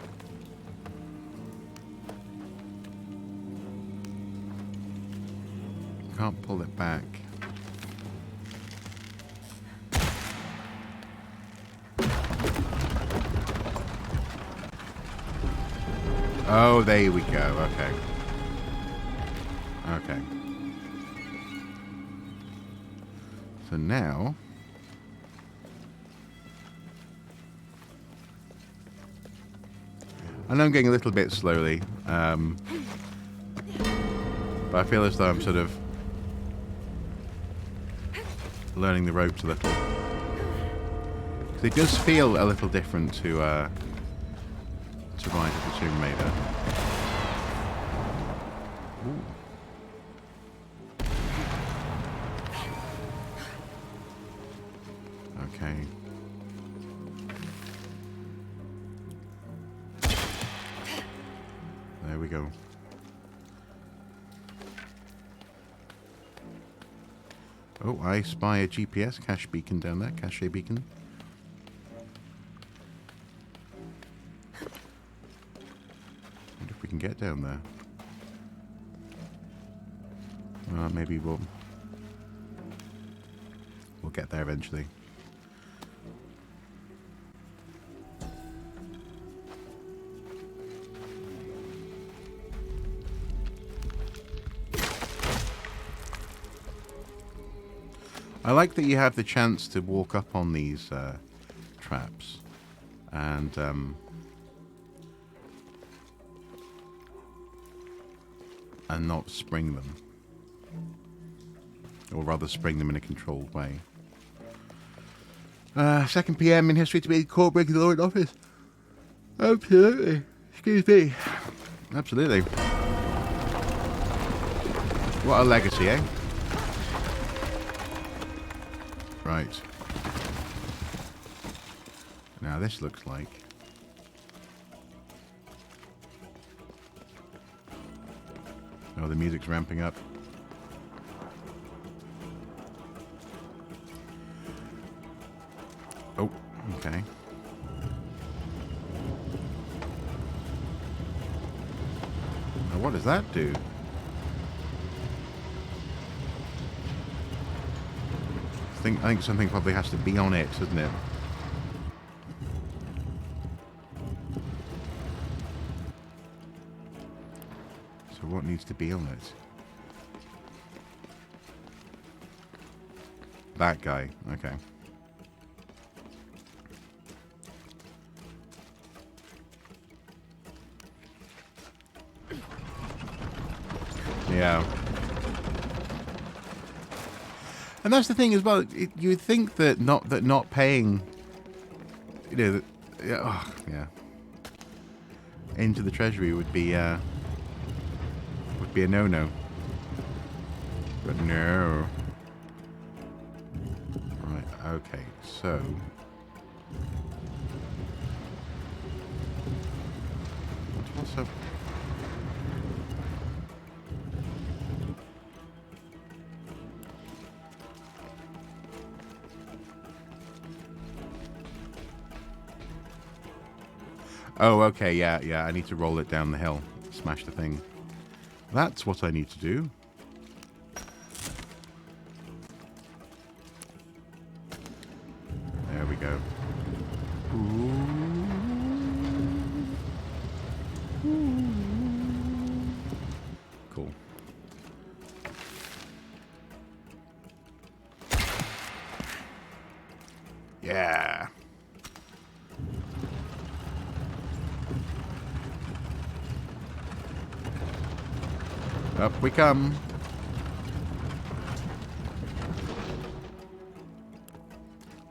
A: Can't pull it back. Oh, there we go. Okay. Okay. So now... I know I'm getting a little bit slowly, but I feel as though I'm sort of learning the ropes a little. Because it does feel a little different to Rise of the Tomb Raider. Ooh. Okay. There we go. Oh, I spy a GPS cache beacon down there. Cache beacon. Wonder if we can get down there. Maybe we'll get there eventually. I like that you have the chance to walk up on these traps and not spring them, or rather spring them in a controlled way. 2 PM in history to be caught breaking the law in office. Absolutely. Excuse me. Absolutely. What a legacy, eh? Right. Now this looks like... Oh, the music's ramping up. Oh, okay. Now what does that do? I think something probably has to be on it, doesn't it? So what needs to be on it? That guy, okay. Yeah. And that's the thing as well. You would think that not paying, you know, into the treasury would be a no-no. But no. Right. Okay. So. What's up? Oh, okay, yeah, I need to roll it down the hill. Smash the thing. That's what I need to do. There we go. Ooh. Cool. Yeah. Up we come.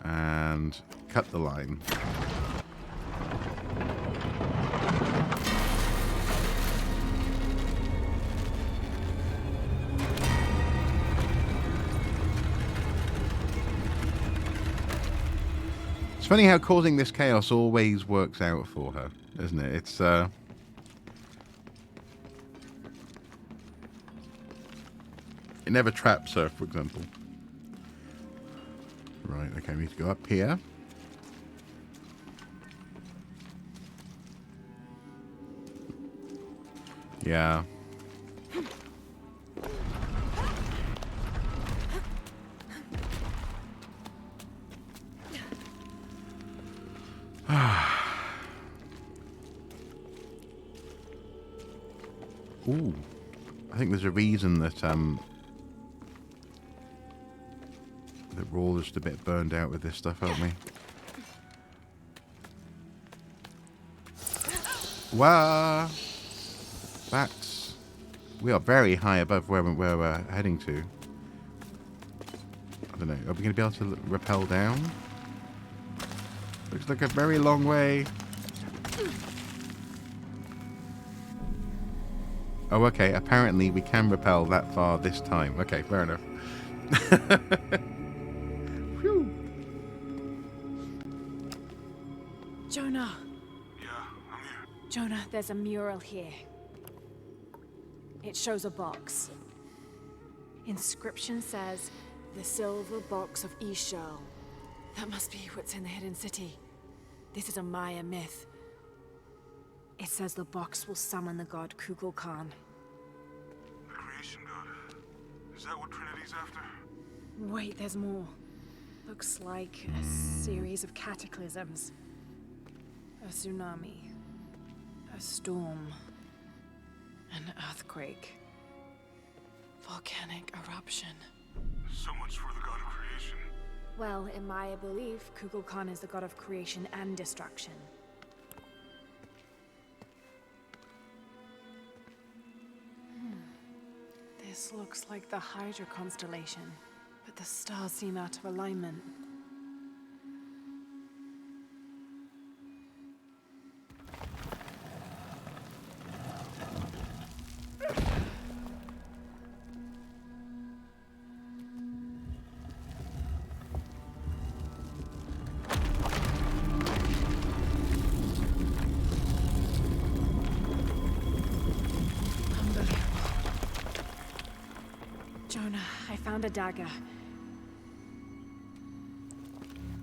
A: And cut the line. funny how causing this chaos always works out for her, isn't it? It's it never traps her, for example. Right, okay, we need to go up here. Yeah. Ooh. I think there's a reason that we're all just a bit burned out with this stuff, aren't we? Wow. That's... We are very high above where we're heading to. I don't know. Are we going to be able to rappel down? Looks like a very long way. Oh, okay. Apparently we can rappel that far this time. Okay, fair enough. Whew.
D: Jonah.
C: Yeah, I'm here.
D: Jonah, there's a mural here. It shows a box. Inscription says, "The silver box of Ishal." That must be what's in the hidden city. This is a Maya myth. It says the box will summon the god Kukulkan.
C: The creation god. Is that what Trinity's after?
D: Wait, there's more. Looks like a series of cataclysms. A tsunami. A storm. An earthquake. Volcanic eruption.
C: So much for the god of creation.
D: Well, in Maya belief, Kukulkan is the god of creation and destruction. This looks like the Hydra constellation, but the stars seem out of alignment. Jonah, I found a dagger.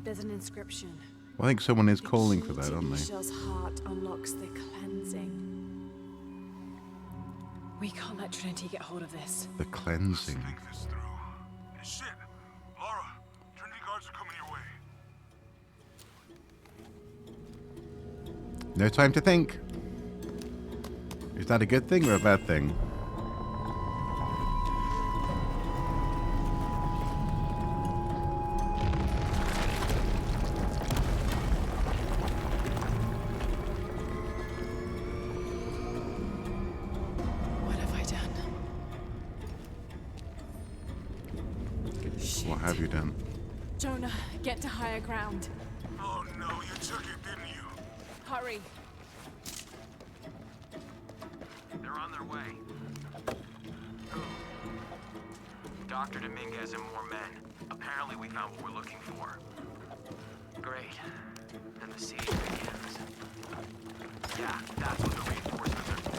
D: There's an inscription.
A: Well, I think someone is calling for that, aren't they?
D: Ishal's heart unlocks the cleansing. We can't let Trinity get hold of this.
A: The cleansing.
C: Think this through. Hey, shit! Lara, Trinity guards are coming your way.
A: No time to think. Is that a good thing or a bad thing?
D: What have I done? Shit.
A: What have you done?
D: Jonah, get to higher ground.
C: Oh no, you took it, didn't you?
D: Hurry.
G: They're on their way. Who? Dr. Dominguez and more men. Apparently we found what we're looking for. Great. Then the siege begins. Yeah, that's what the reinforcements are for.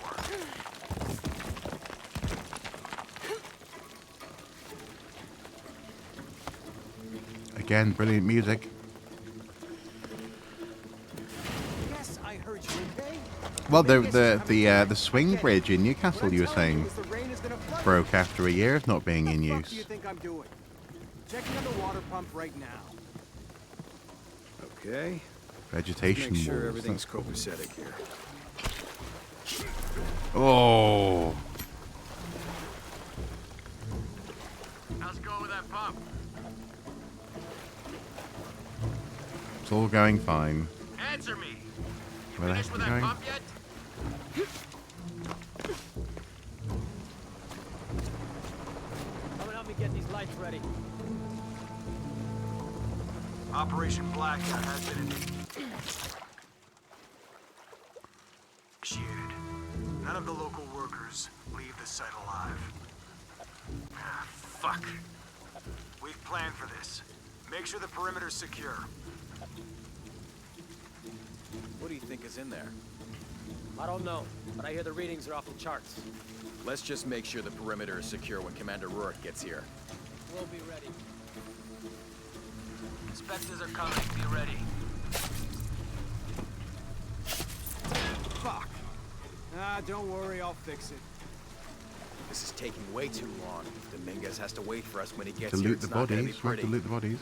A: Again, brilliant music.
F: Yes, I heard you, okay?
A: Well, the swing bridge in Newcastle, you were saying, broke after a year of not being in
F: What the fuck do you
A: use.
F: think I'm doing? Checking on the water pump right now. Okay.
A: Vegetation
F: Make sure
A: walls.
F: everything's
A: That's cool.
F: copacetic here.
A: Oh,
G: How's it going with that pump?
A: it's all going fine.
G: Answer me. You
A: Where the
G: finished
A: heck
G: with
A: are
G: that
A: you going?
G: pump yet?
E: Come and help me get these lights ready.
G: Operation Blackcat has been initiated. None of the local workers leave the site alive. Ah, fuck. We've planned for this. Make sure the perimeter's secure.
E: What do you think is in there? I don't know, but I hear the readings are off the charts.
G: Let's just make sure the perimeter is secure when Commander Rourke gets here.
E: We'll be ready.
G: Inspectors are coming. Be ready.
F: Fuck. Ah, don't worry, I'll fix it.
G: This is taking way too long. Dominguez has to wait for us when he gets
A: To
G: here.
A: loot
G: It's
A: the
G: not gonna be
A: bodies. We have
G: pretty.
A: to loot the bodies.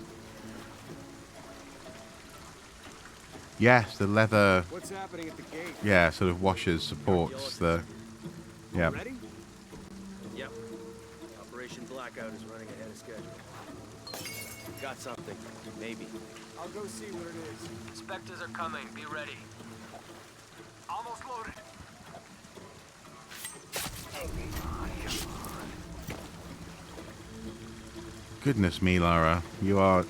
A: Yes, the leather.
F: What's happening at the gate?
A: Yeah, sort of washes, supports the. Yeah.
F: Ready?
E: Yep. Operation Blackout is running ahead of schedule. Got something. Maybe.
F: I'll go see what it is.
G: Inspectors are coming. Be ready. Almost loaded.
A: Goodness me, Lara, you are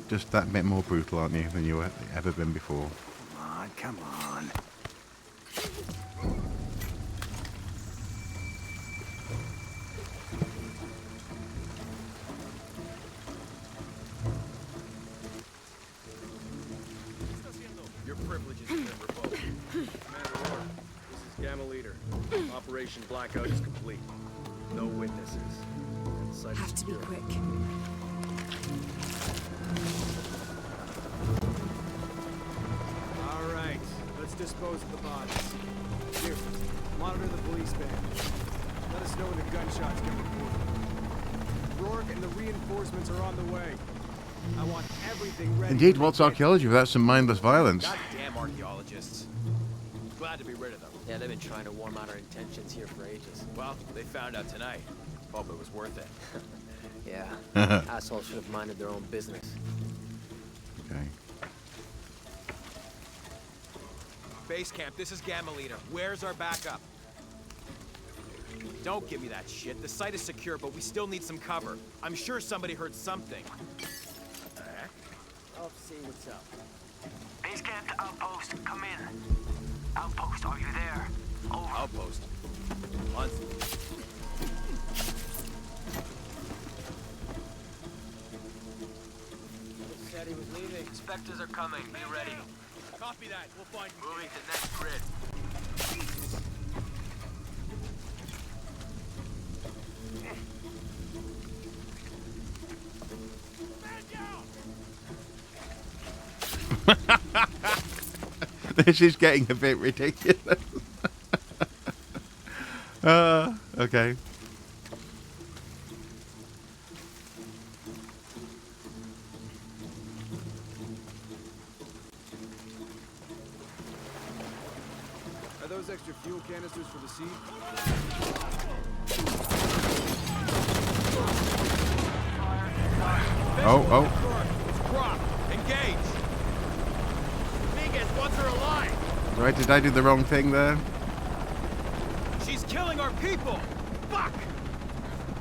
A: just that bit more brutal, aren't you, than you have ever been before?
F: Come on.
E: Your privileges have been revoked. Commander Rourke, this is Gamma Leader. Operation Blackout is complete. No witnesses. Site is
D: Have to be
E: secure.
D: quick.
F: All right, let's dispose of the bodies. Here, monitor the police van. Let us know when the gunshots get reported. Rourke and the reinforcements are on the way. I want everything ready.
A: Indeed,
F: when
A: what's
F: they get
A: archaeology without some mindless violence?
G: Goddamn archaeologists. Glad to be rid of them.
E: Yeah, they've been trying to warm out our intentions here for ages.
G: Well, they found out tonight. Hope it was worth it.
E: Yeah. Assholes should have minded their own business.
A: Okay.
G: Base camp, this is Gamma Leader. Where's our backup? Don't give me that shit. The site is secure, but we still need some cover. I'm sure somebody heard something. What the heck?
E: I'll see what's up.
G: Base camp to outpost. Come in. Outpost, are you there? Over. Outpost. On.
E: Said he was leaving.
G: Inspectors are coming. Be ready. Copy that. We'll find you. Moving to next grid.
A: This is getting a bit ridiculous. Okay.
F: Are those extra fuel canisters for the seed?
A: Oh.
G: It's Croft. Engage. Dominguez wants her alive.
A: Right, did I do the wrong thing there?
G: She's killing our people. Fuck.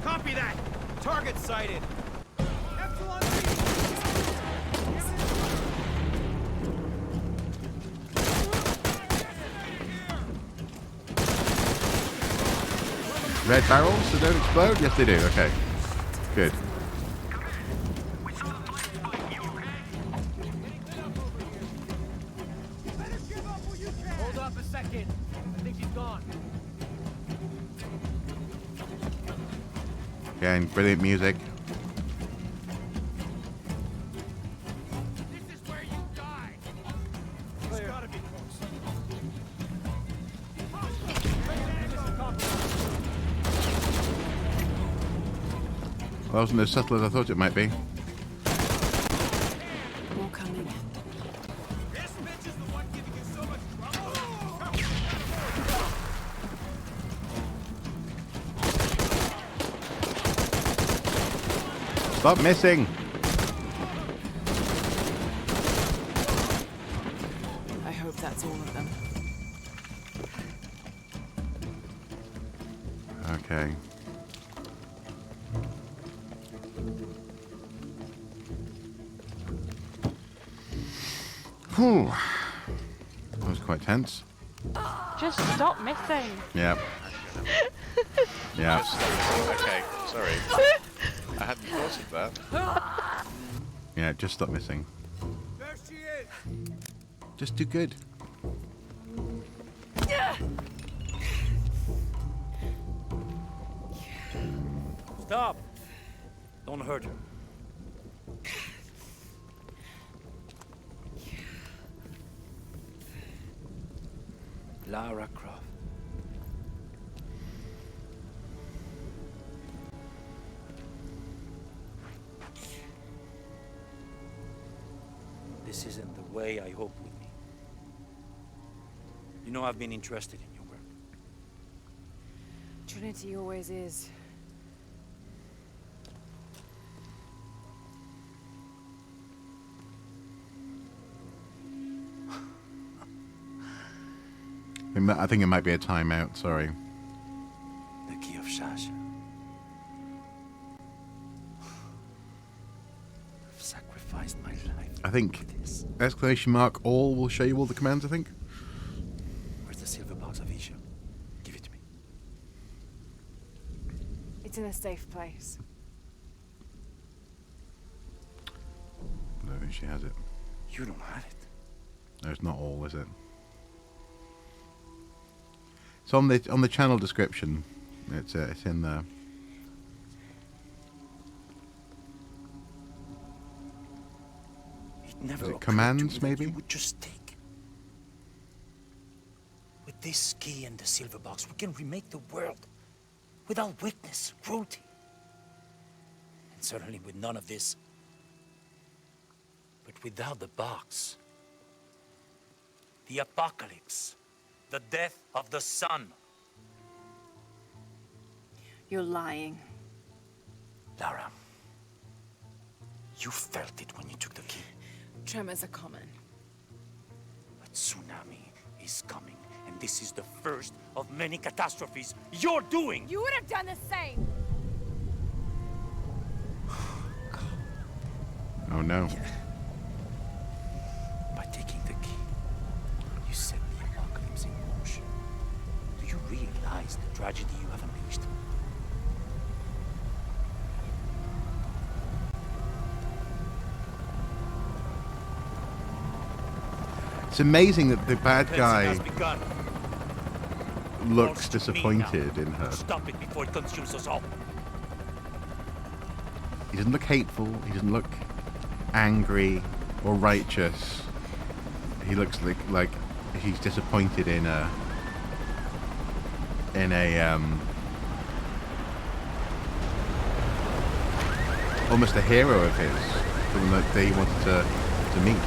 G: Copy that. Target sighted.
A: Red barrels, so don't explode? Yes, they do. Okay. Good.
E: Hold up a second. I think he's gone.
A: Again, brilliant music.
G: This is where you die.
F: It's gotta be close.
A: Well, that wasn't as subtle as I thought it might be.
D: More coming.
G: This bitch is the one giving you so much trouble.
A: Stop missing.
D: I hope that's all of them.
A: Okay. Whew. That was quite tense.
I: Just stop missing.
A: Yeah. Yeah.
J: Okay, sorry. I hadn't thought of that.
A: Yeah, just stop missing.
F: There she is.
A: Just do good.
K: Stop! Don't hurt her. Lara Croft. This isn't the way I hoped would be. You know I've been interested in your work.
D: Trinity always is.
A: I think it might be a timeout, sorry.
K: The key of Shasha. I've sacrificed my life.
A: I think exclamation mark all will show you all the commands, I think.
K: Where's the silver box of Isha? Give it to me.
D: It's in a safe place.
A: I don't think she has it.
K: You don't have it.
A: No, it's not all, is it? It's on the channel description. It's in there.
K: It never
A: Is it
K: occurred
A: commands,
K: to me that
A: maybe?
K: you would just take. With this key and the silver box, we can remake the world without weakness, cruelty, and certainly with none of this. But without the box, the apocalypse, the death of the sun.
D: You're lying.
K: Lara, you felt it when you took the key.
D: Tremors are common.
K: A tsunami is coming, and this is the first of many catastrophes you're doing!
D: You would have done the same!
A: Oh no.
K: By taking the key, you set the apocalypse in motion. Do you realize the tragedy you have unleashed?
A: It's amazing that the bad
K: Cleansing
A: guy
K: has begun.
A: looks
K: Belongs to me
A: disappointed
K: now.
A: in her.
K: Stop it before it consumes us all.
A: He doesn't look hateful. He doesn't look angry or righteous. He looks like he's disappointed in a almost a hero of his, someone that he wanted to meet.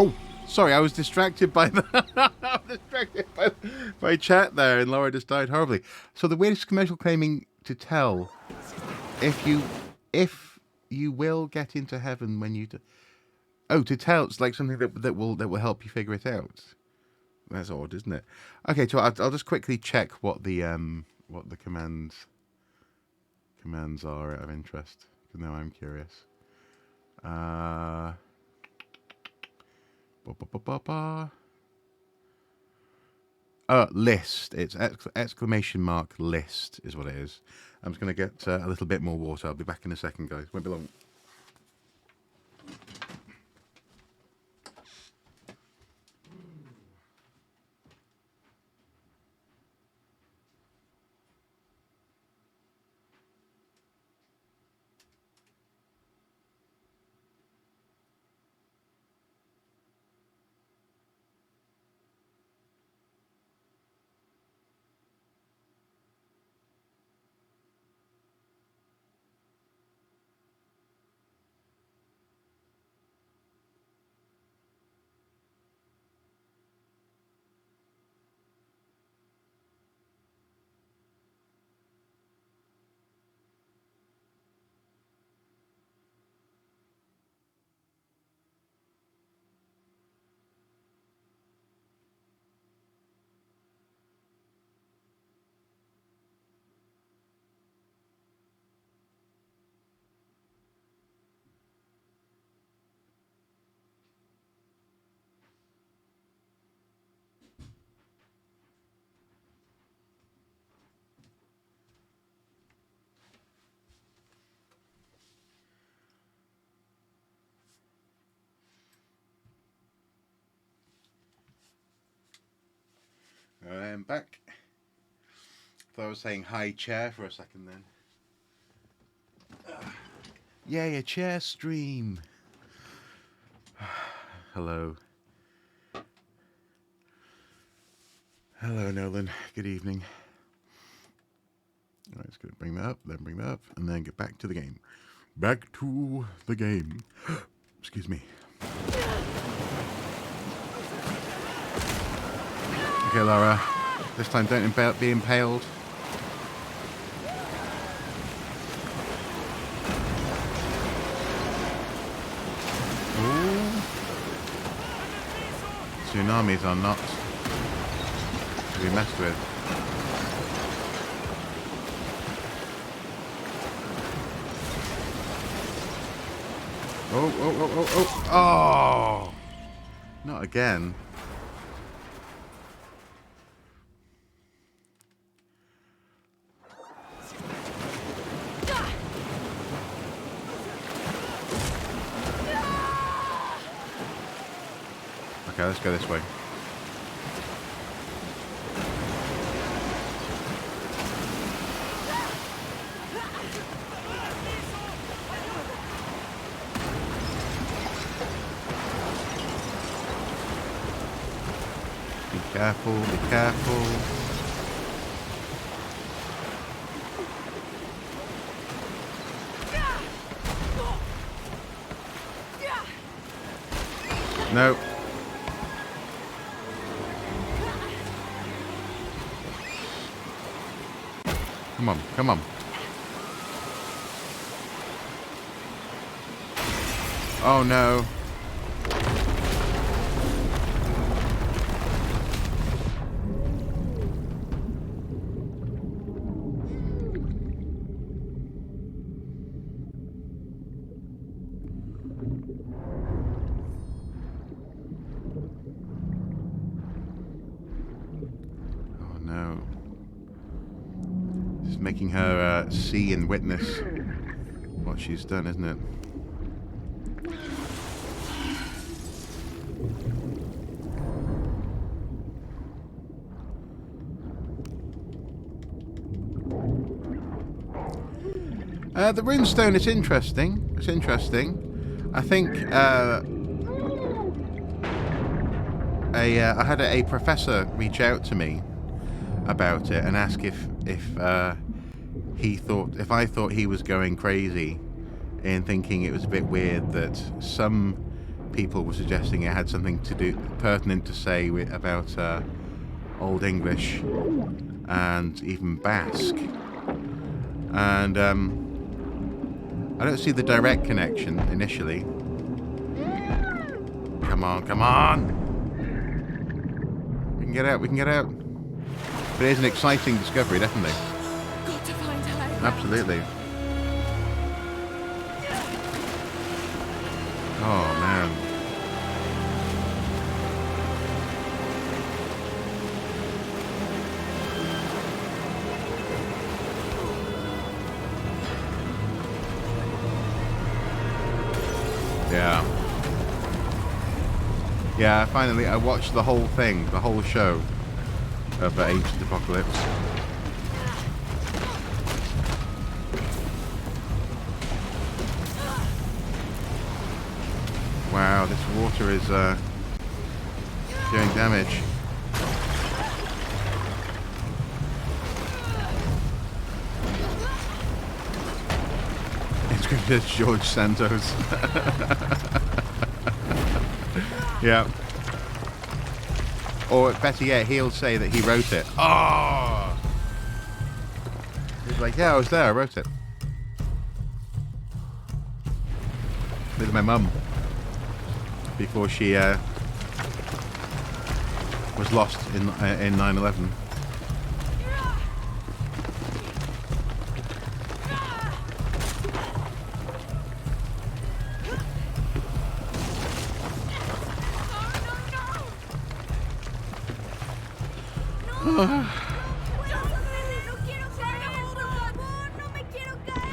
A: Oh, sorry, I was distracted by the I was distracted by chat there, and Laura just died horribly. So the weirdest commercial claiming to tell if you will get into heaven when you to tell, it's like something that will help you figure it out. That's odd, isn't it? Okay, so I'll just quickly check what the commands are out of interest, because now I'm curious. List. It's exclamation mark list is what it is. I'm just going to get a little bit more water. I'll be back in a second, guys. Won't be long. I am back. Thought I was saying hi chair for a second then. Yay, a chair stream. Hello. Hello, Nolan. Good evening. Alright, just going to bring that up, then bring that up, and then get back to the game. Back to the game. Excuse me. Okay, Lara. This time don't be impaled. Ooh. Tsunamis are not to be messed with. Oh! Not again. Okay, let's go this way. Be careful, be careful. No. Come on, come on. Oh no. Oh no. It's making her see and witness what she's done, isn't it? The runestone is interesting. It's interesting. I think I had a professor reach out to me about it and ask if I thought he was going crazy in thinking it was a bit weird that some people were suggesting it had something to do pertinent to say about Old English and even Basque, and I don't see the direct connection initially. Come on, come on! We can get out, we can get out. But it is an exciting discovery, definitely.
H: Got to find her.
A: Absolutely. Oh, man. Yeah. Yeah, finally, I watched the whole thing, the whole show of Ancient Apocalypse. Wow, this water is doing damage. It's going to be George Santos. Yeah. Or better yet, he'll say that he wrote it. Oh! He's like, yeah, I was there, I wrote it. With my mum. Before she was lost in 9/11.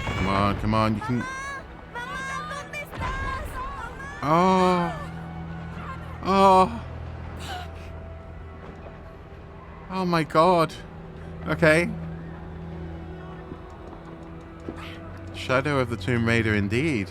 A: Come on, come on, you can... Oh! Oh! Oh my god. Okay. Shadow of the Tomb Raider indeed.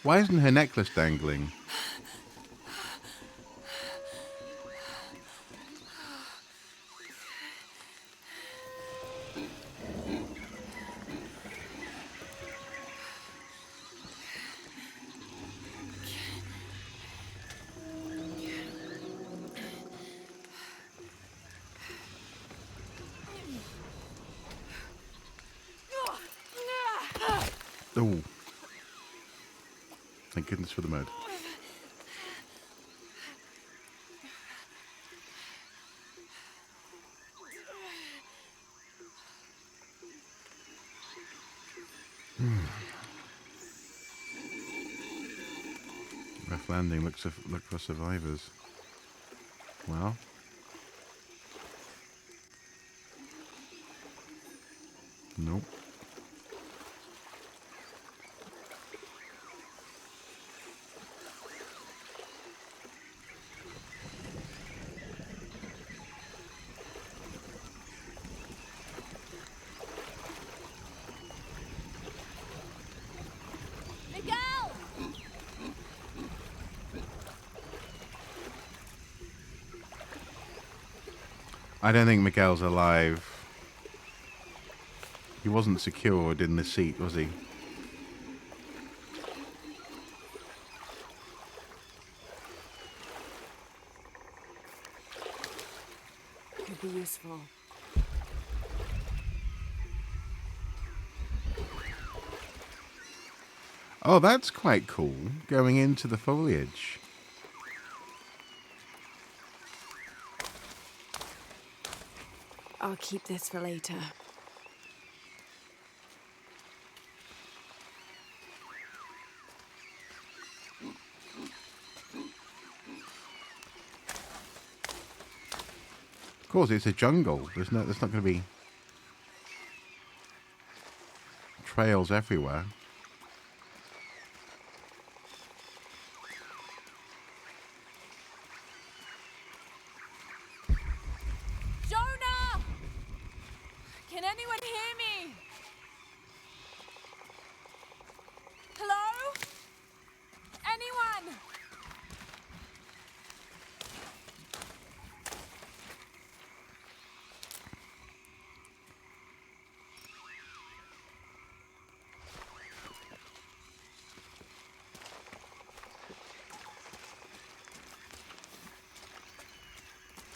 A: Why isn't her necklace dangling? Oh. Thank goodness for the mode. Rough landing. Look for survivors. Well. Nope. I don't think Miguel's alive. He wasn't secured in the seat, was he?
D: Could be useful.
A: Oh, that's quite cool. Going into the foliage.
D: I'll keep this for later.
A: Of course, it's a jungle. There's not going to be trails everywhere.
D: Jonah! Can anyone hear me? Hello? Anyone?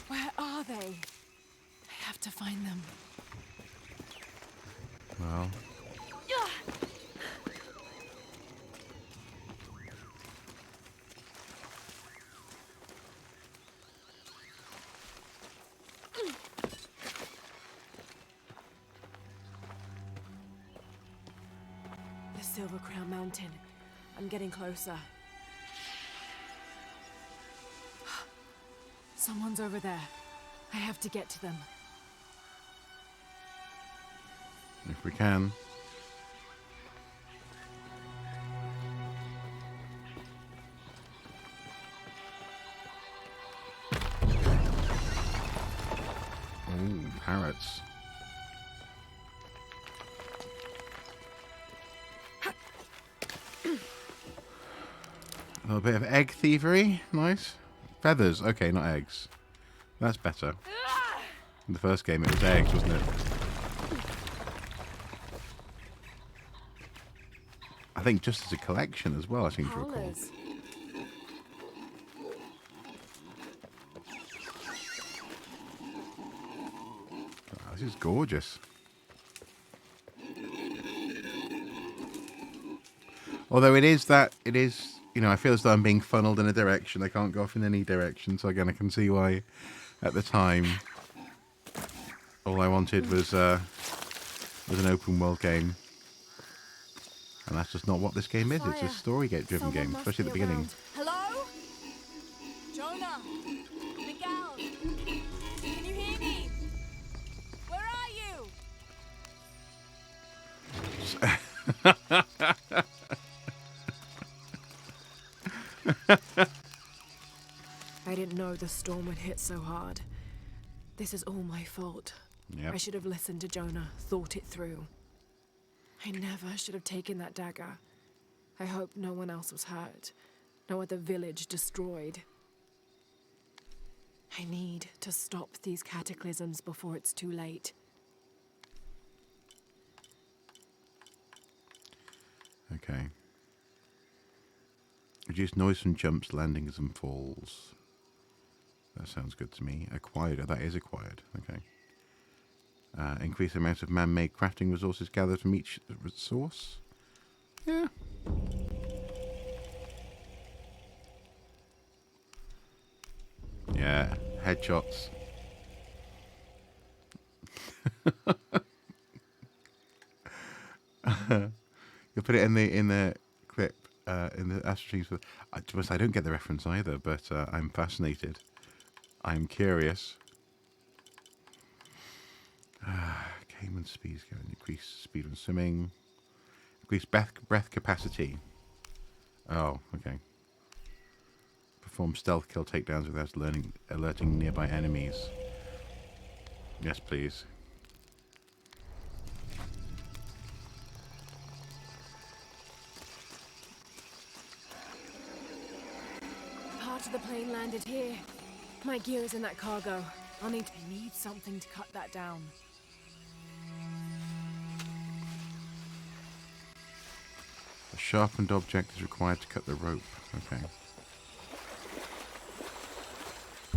D: Where are they? I have to find them.
A: Well.
D: The Silver Crown Mountain. I'm getting closer. Someone's over there. I have to get to them.
A: If we can. Oh, parrots. A little bit of egg thievery. Nice. Feathers. Okay, not eggs. That's better. In the first game it was eggs, wasn't it? I think just as a collection as well, I seem to recall. Oh, this is gorgeous. Although it is, you know, I feel as though I'm being funneled in a direction. I can't go off in any direction, so again, I can see why at the time all I wanted was an open world game. And that's just not what this game is. It's a story-driven game, especially at the beginning.
D: Hello? Jonah? Miguel? Can you hear me? Where are you? I didn't know the storm would hit so hard. This is all my fault.
A: Yep.
D: I should have listened to Jonah, thought it through. I never should have taken that dagger. I hope no one else was hurt. No other village destroyed. I need to stop these cataclysms before it's too late.
A: Okay. Reduce noise from jumps, landings, and falls. That sounds good to me. Acquired. Oh, that is acquired. Okay. Increase the amount of man-made crafting resources gathered from each resource. Yeah. Yeah. Headshots. You'll put it in the clip in the Astro Streams. I don't get the reference either, but I'm fascinated. I'm curious. Cayman speeds going increase speed when swimming. Increase breath capacity. Oh, okay. Perform stealth kill takedowns without alerting nearby enemies. Yes, please.
D: Part of the plane landed here. My gear is in that cargo. I'll need something to cut that down.
A: A sharpened object is required to cut the rope. Okay.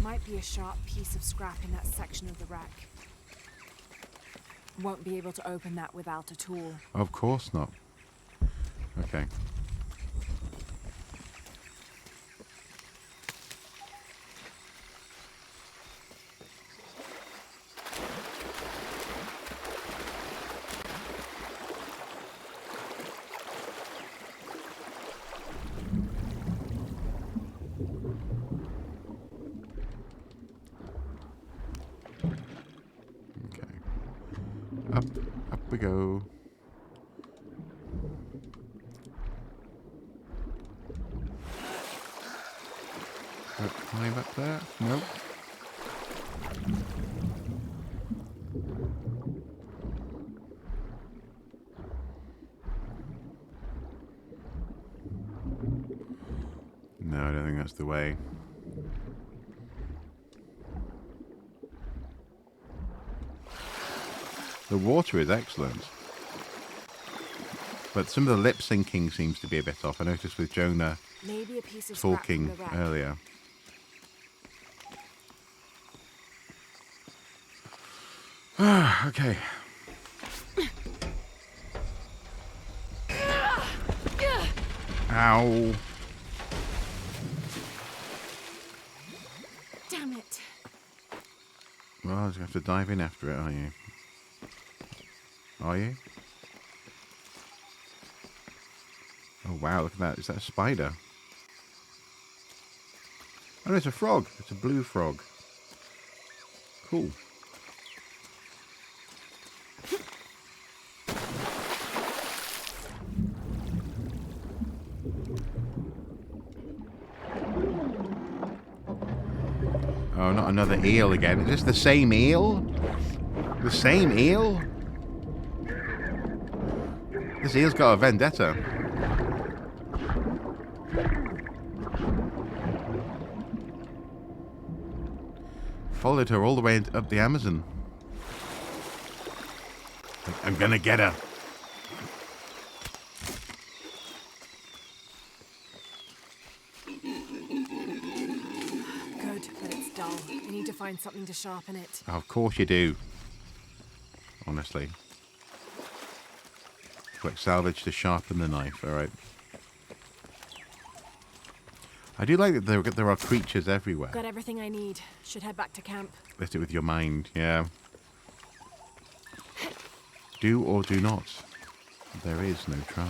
D: Might be a sharp piece of scrap in that section of the wreck. Won't be able to open that without a tool.
A: Of course not. Okay. Up we go. Climb up there? Nope. No, I don't think that's the way. The water is excellent. But some of the lip syncing seems to be a bit off. I noticed with Jonah
D: Maybe a piece of
A: talking
D: scrap from the wreck.
A: earlier. Okay. Ow.
D: Damn it.
A: Well, I just have to dive in after it, are you? Are you? Oh, wow, look at that. Is that a spider? Oh, no, it's a frog. It's a blue frog. Cool. Oh, not another eel again. Is this the same eel? The same eel? This eel's got a vendetta. Followed her all the way up the Amazon. I'm gonna get her.
D: Good, but it's dull. I need to find something to sharpen it.
A: Oh, of course you do. Honestly. Quick salvage to sharpen the knife. All right. I do like that there are creatures everywhere.
D: Got everything I need. Should head back to camp.
A: Lift it with your mind, yeah. Do or do not. There is no try.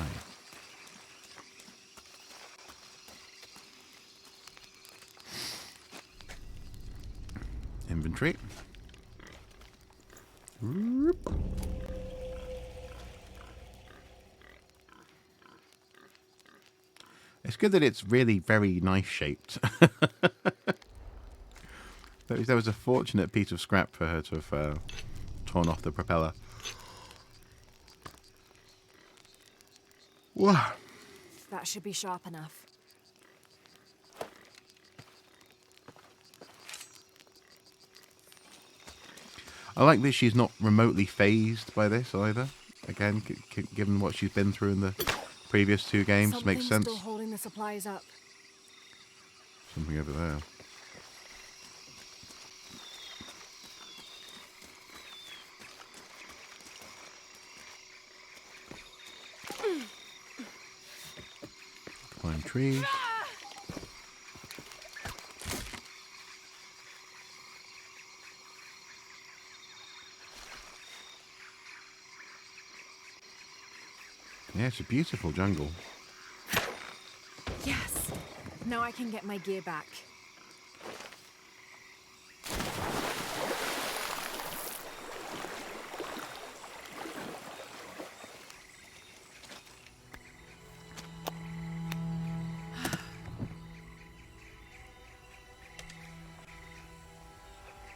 A: Inventory. Whoop. It's good that it's really very nice shaped. There was a fortunate piece of scrap for her to have torn off the propeller. Whoa.
D: That should be sharp enough.
A: I like that she's not remotely phased by this either. Again, given what she's been through in the previous 2 games, makes sense.
D: Still holding the supplies up.
A: Something over there. Climb trees. Yeah, it's a beautiful jungle.
D: Yes! Now I can get my gear back.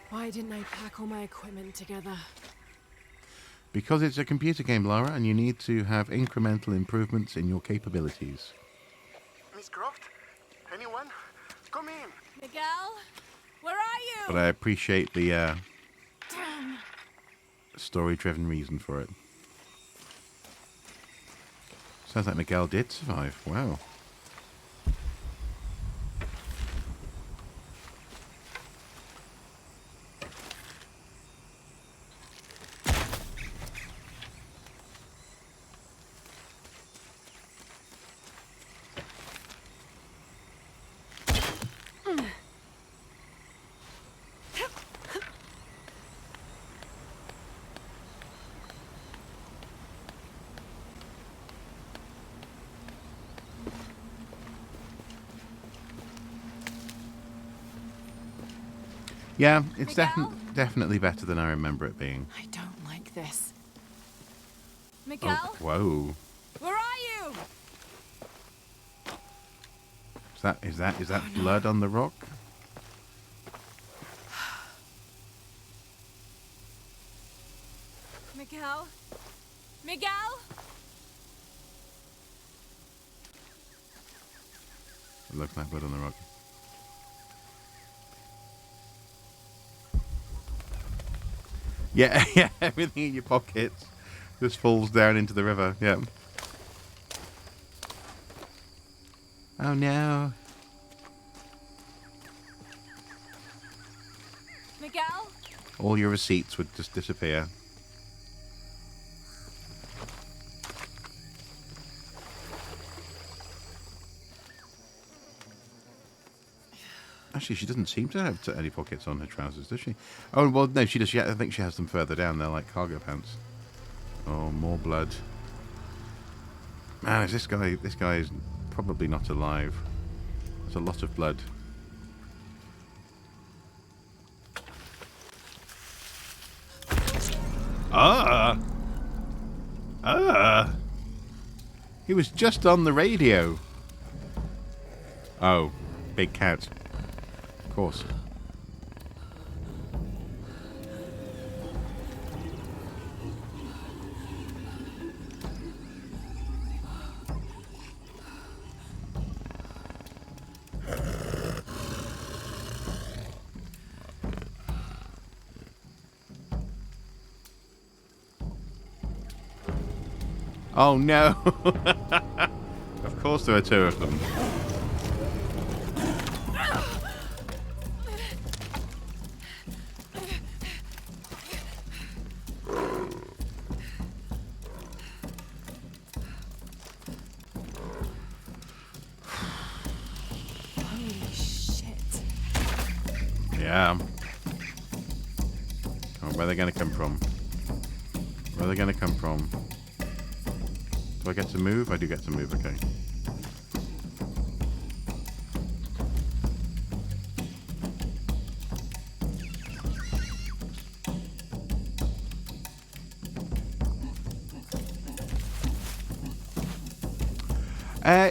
D: Why didn't I pack all my equipment together?
A: Because it's a computer game, Lara, and you need to have incremental improvements in your capabilities.
L: Miss Croft? Anyone? Come in!
D: Miguel? Where are you?
A: But I appreciate the story-driven reason for it. Sounds like Miguel did survive. Wow. Yeah, it's definitely better than I remember it being.
D: I don't like this. Miguel?
A: Oh, whoa.
D: Where are you?
A: Is that blood on the rock?
D: Miguel? Miguel?
A: It looks like blood on the rock. Yeah, yeah, everything in your pockets just falls down into the river. Yeah. Oh no.
D: Miguel?
A: All your receipts would just disappear. Actually, she doesn't seem to have any pockets on her trousers, does she? Oh, well, no, she does. I think she has them further down. They're like cargo pants. Oh, more blood. Man, is this guy is probably not alive. There's a lot of blood. He was just on the radio. Oh, big cat. Of course. Oh no! Of course there are 2 of them.
D: Holy shit.
A: Yeah. Oh, where are they going to come from? Where are they going to come from? Do I get to move? I do get to move, okay.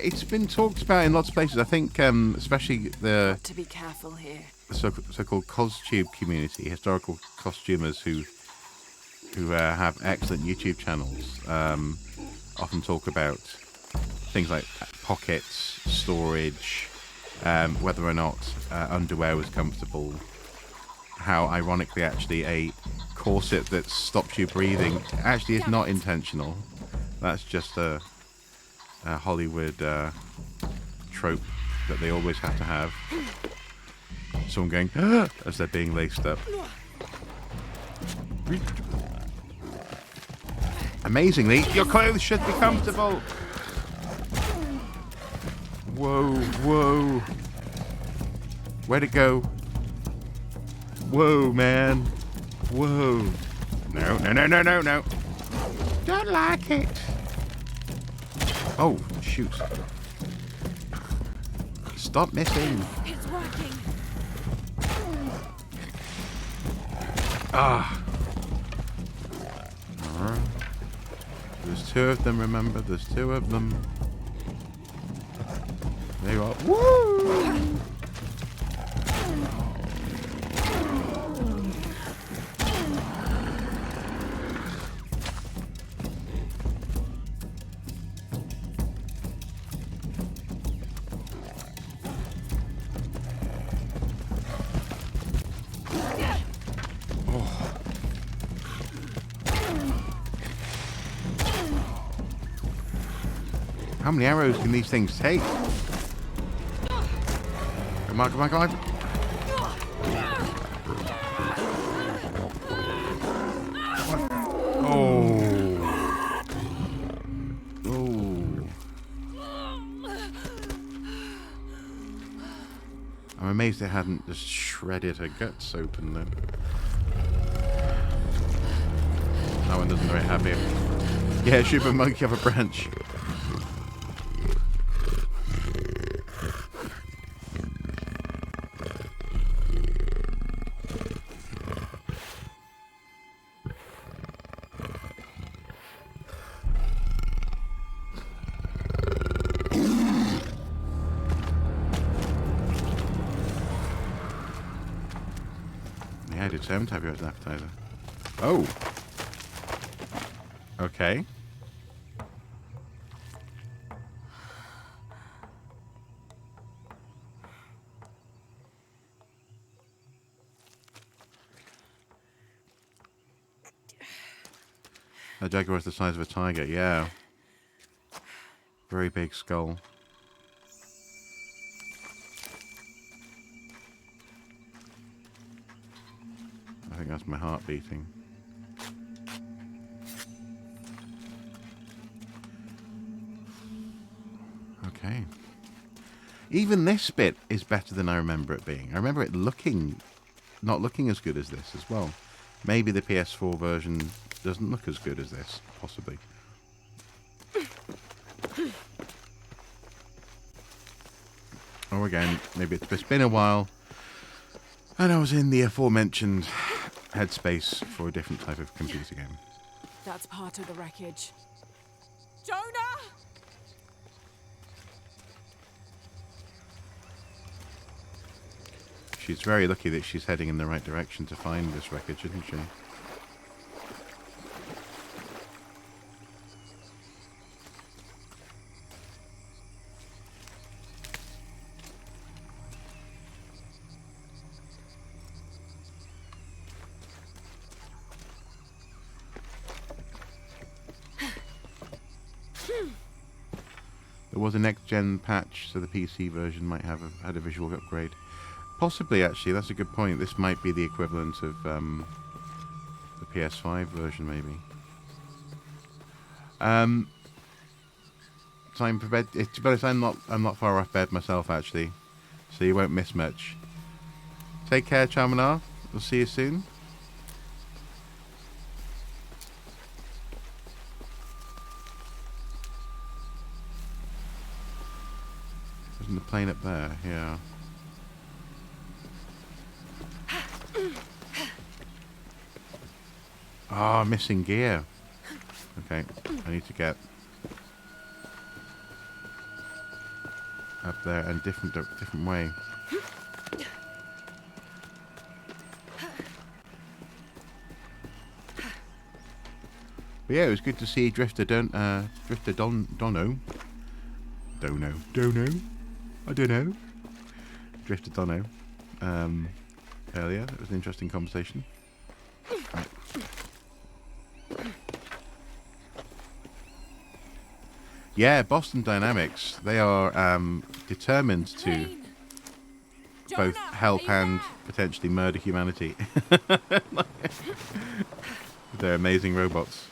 A: It's been talked about in lots of places. I think, especially the
D: to be careful here.
A: So-called costume community, historical costumers who have excellent YouTube channels, often talk about things like pockets, storage, whether or not underwear was comfortable. How ironically, actually, a corset that stops you breathing actually is not intentional. That's just a Hollywood trope that they always have to have. Someone going "Ah!" as they're being laced up. Amazingly, your clothes should be comfortable. Whoa, whoa. Where'd it go? Whoa, man. Whoa. No, no, no, no, no, no. Don't like it. Oh, shoot. Stop missing.
D: It's working.
A: Ah. Alright. There's two of them, remember? There's two of them. There you are. Woo! How many arrows can these things take? Come on, come on, come on. Oh. Oh. I'm amazed they hadn't just shredded her guts open then. That one doesn't very happy. Yeah, shoot a monkey off a branch. Yeah, I did 7 type as an appetizer. Oh. Okay. A jaguar is the size of a tiger, yeah. Very big skull. I think that's my heart beating. Okay. Even this bit is better than I remember it being. I remember it not looking as good as this as well. Maybe the PS4 version doesn't look as good as this, possibly. Or again, maybe it's been a while and I was in the aforementioned headspace for a different type of computer game.
D: That's part of the wreckage.
B: Jonah!
A: She's very lucky that she's heading in the right direction to find this wreckage, isn't she? There was a next-gen patch, so the PC version might have had a visual upgrade. Possibly, actually, that's a good point. This might be the equivalent of the PS5 version, maybe. Time for bed. To be honest, I'm not far off bed myself, actually, so you won't miss much. Take care, Charmanar. We'll see you soon. Isn't the plane up there? Yeah. Ah, oh, missing gear. Okay, I need to get up there and different way. But yeah, it was good to see Drifter Dono Don't know. I don't know. Drifted Dono. Earlier. It was an interesting conversation. Right. Yeah, Boston Dynamics. They are determined to both help and potentially murder humanity. They're amazing robots.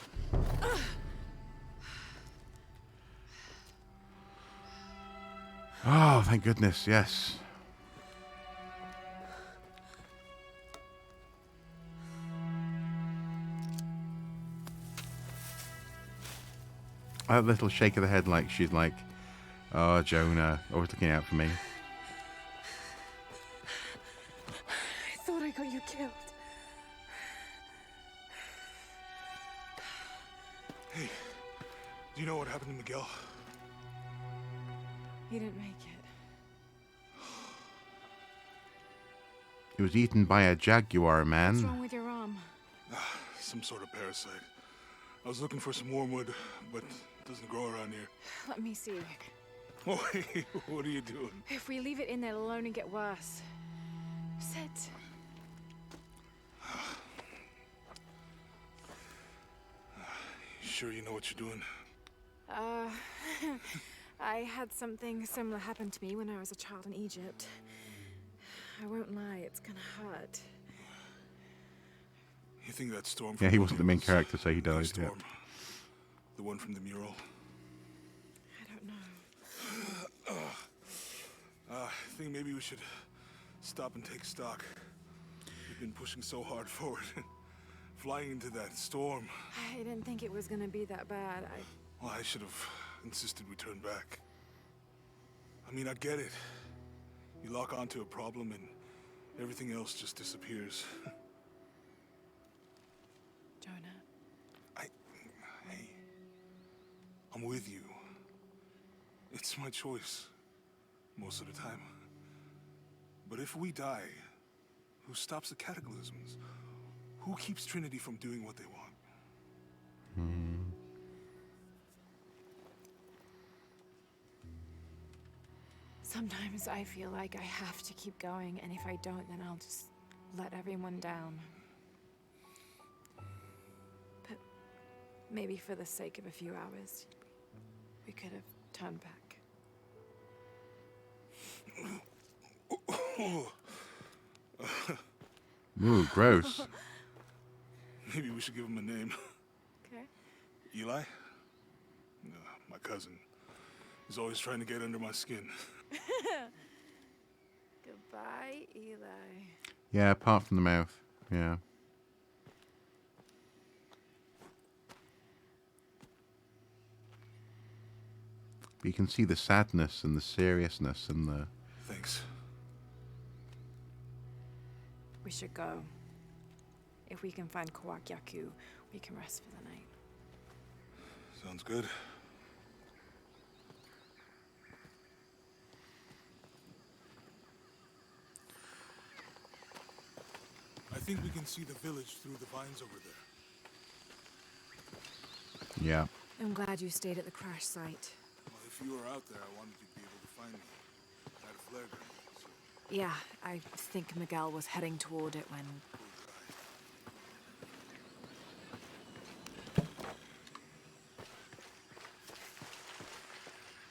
A: Oh, thank goodness, yes. That little shake of the head, like she's like, oh, Jonah, always looking out for me.
H: I thought I got you killed.
C: Hey, do you know what happened to Miguel?
H: He didn't make it.
A: He was eaten by a jaguar, man.
H: What's wrong with your arm?
C: Some sort of parasite. I was looking for some wormwood, but it doesn't grow around here.
H: Let me see.
C: Oh, hey, what are you doing?
H: If we leave it in there alone and get worse. Sit.
C: You sure you know what you're doing?
H: I had something similar happen to me when I was a child in Egypt. I won't lie, it's gonna hurt.
C: You think that storm?
A: Yeah, he wasn't the main character, so he died.
C: Storm,
A: Yeah.
C: the one from the mural.
H: I don't know.
C: I think maybe we should stop and take stock. We've been pushing so hard forward, flying into that storm.
H: I didn't think it was gonna be that bad.
C: Well, I should have insisted we turn back. I mean, I get it. You lock onto a problem and everything else just disappears.
H: Jonah.
C: Hey, I'm with you. It's my choice, most of the time. But if we die, who stops the cataclysms? Who keeps Trinity from doing what they want?
H: Sometimes I feel like I have to keep going, and if I don't, then I'll just let everyone down. But maybe for the sake of a few hours, we could have turned back.
A: Ooh, gross.
C: Maybe we should give him a name.
H: Okay.
C: Eli? No, my cousin. He's always trying to get under my skin.
H: Goodbye, Eli.
A: Yeah, apart from the mouth. Yeah. But you can see the sadness and the seriousness and the...
C: Thanks.
H: We should go. If we can find Kawakyaku, we can rest for the night.
C: Sounds good. I think we can see the village through the vines over there.
A: Yeah.
H: I'm glad you stayed at the crash site.
C: Well, if you were out there, I wanted you to be able to find me. I had a flare gun. So...
H: Yeah, I think Miguel was heading toward it when...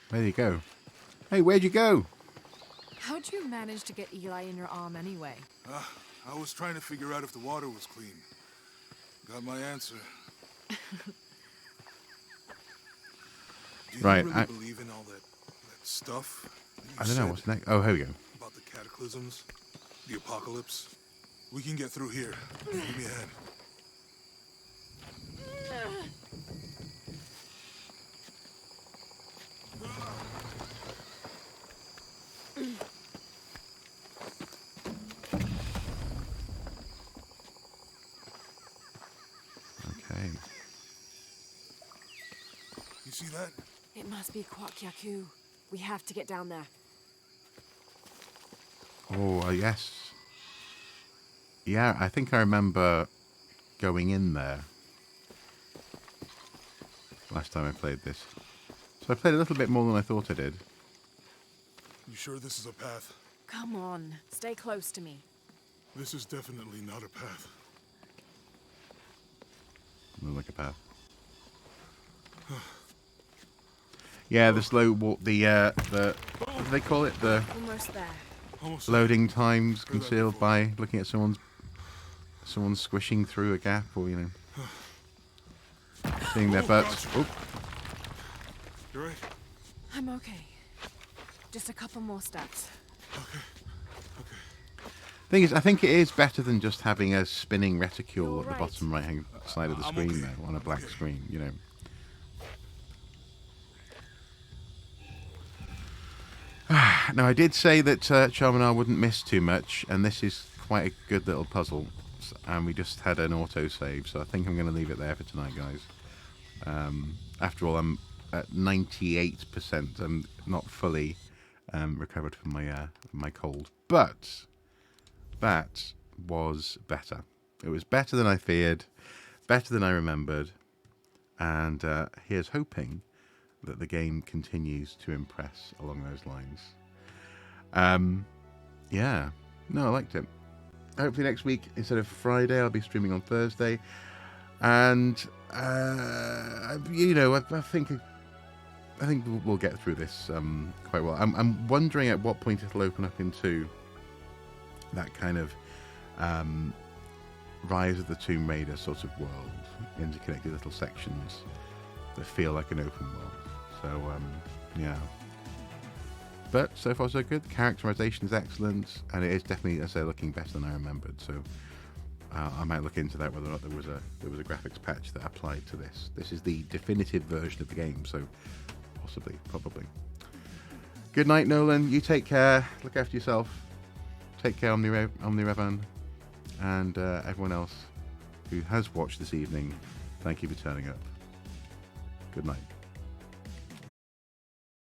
A: Where'd you go? Hey, where'd you go?
H: How'd you manage to get Eli in your arm anyway?
C: I was trying to figure out if the water was clean. Got my answer. Do you
A: Right,
C: really believe in all that stuff?
A: I don't know, what's next? Oh, here we go.
C: About the cataclysms, the apocalypse. We can get through here. Give me a hand.
A: Okay.
C: You see that?
H: It must be Kawakyaku. We have to get down there.
A: Oh, yes. Yeah, I think I remember going in there last time I played this. So I played a little bit more than I thought I did.
C: You sure this is a path?
D: Come on, stay close to me.
C: This is definitely not a path.
A: More like a path. Yeah, the slow walk, the what do they call it? The
D: Almost there.
A: loading times concealed by looking at someone squishing through a gap, or seeing their butts. Oh.
C: You're right.
D: I'm okay. Just a couple more steps.
A: Thing is, I think it is better than just having a spinning reticule
D: You're
A: at the
D: right.
A: bottom right-hand side of the screen, though, on a black screen, Now, I did say that Charmanar wouldn't miss too much, and this is quite a good little puzzle. And we just had an autosave, so I think I'm going to leave it there for tonight, guys. After all, I'm at 98%. I'm not fully recovered from my cold, but that was better. It was better than I feared, better than I remembered, and here's hoping that the game continues to impress along those lines. Yeah, no, I liked it. Hopefully next week, instead of Friday, I'll be streaming on Thursday, and I think we'll get through this quite well. I'm wondering at what point it'll open up into that kind of Rise of the Tomb Raider sort of world, interconnected little sections that feel like an open world. So, yeah. But so far so good. The characterization is excellent, and it is definitely, as I say, looking better than I remembered. So I might look into that, whether or not there was a graphics patch that applied to this. This is the definitive version of the game, so possibly, probably. Good night, Nolan. You take care. Look after yourself. Take care, Omnirevan, and everyone else who has watched this evening. Thank you for turning up. Good night.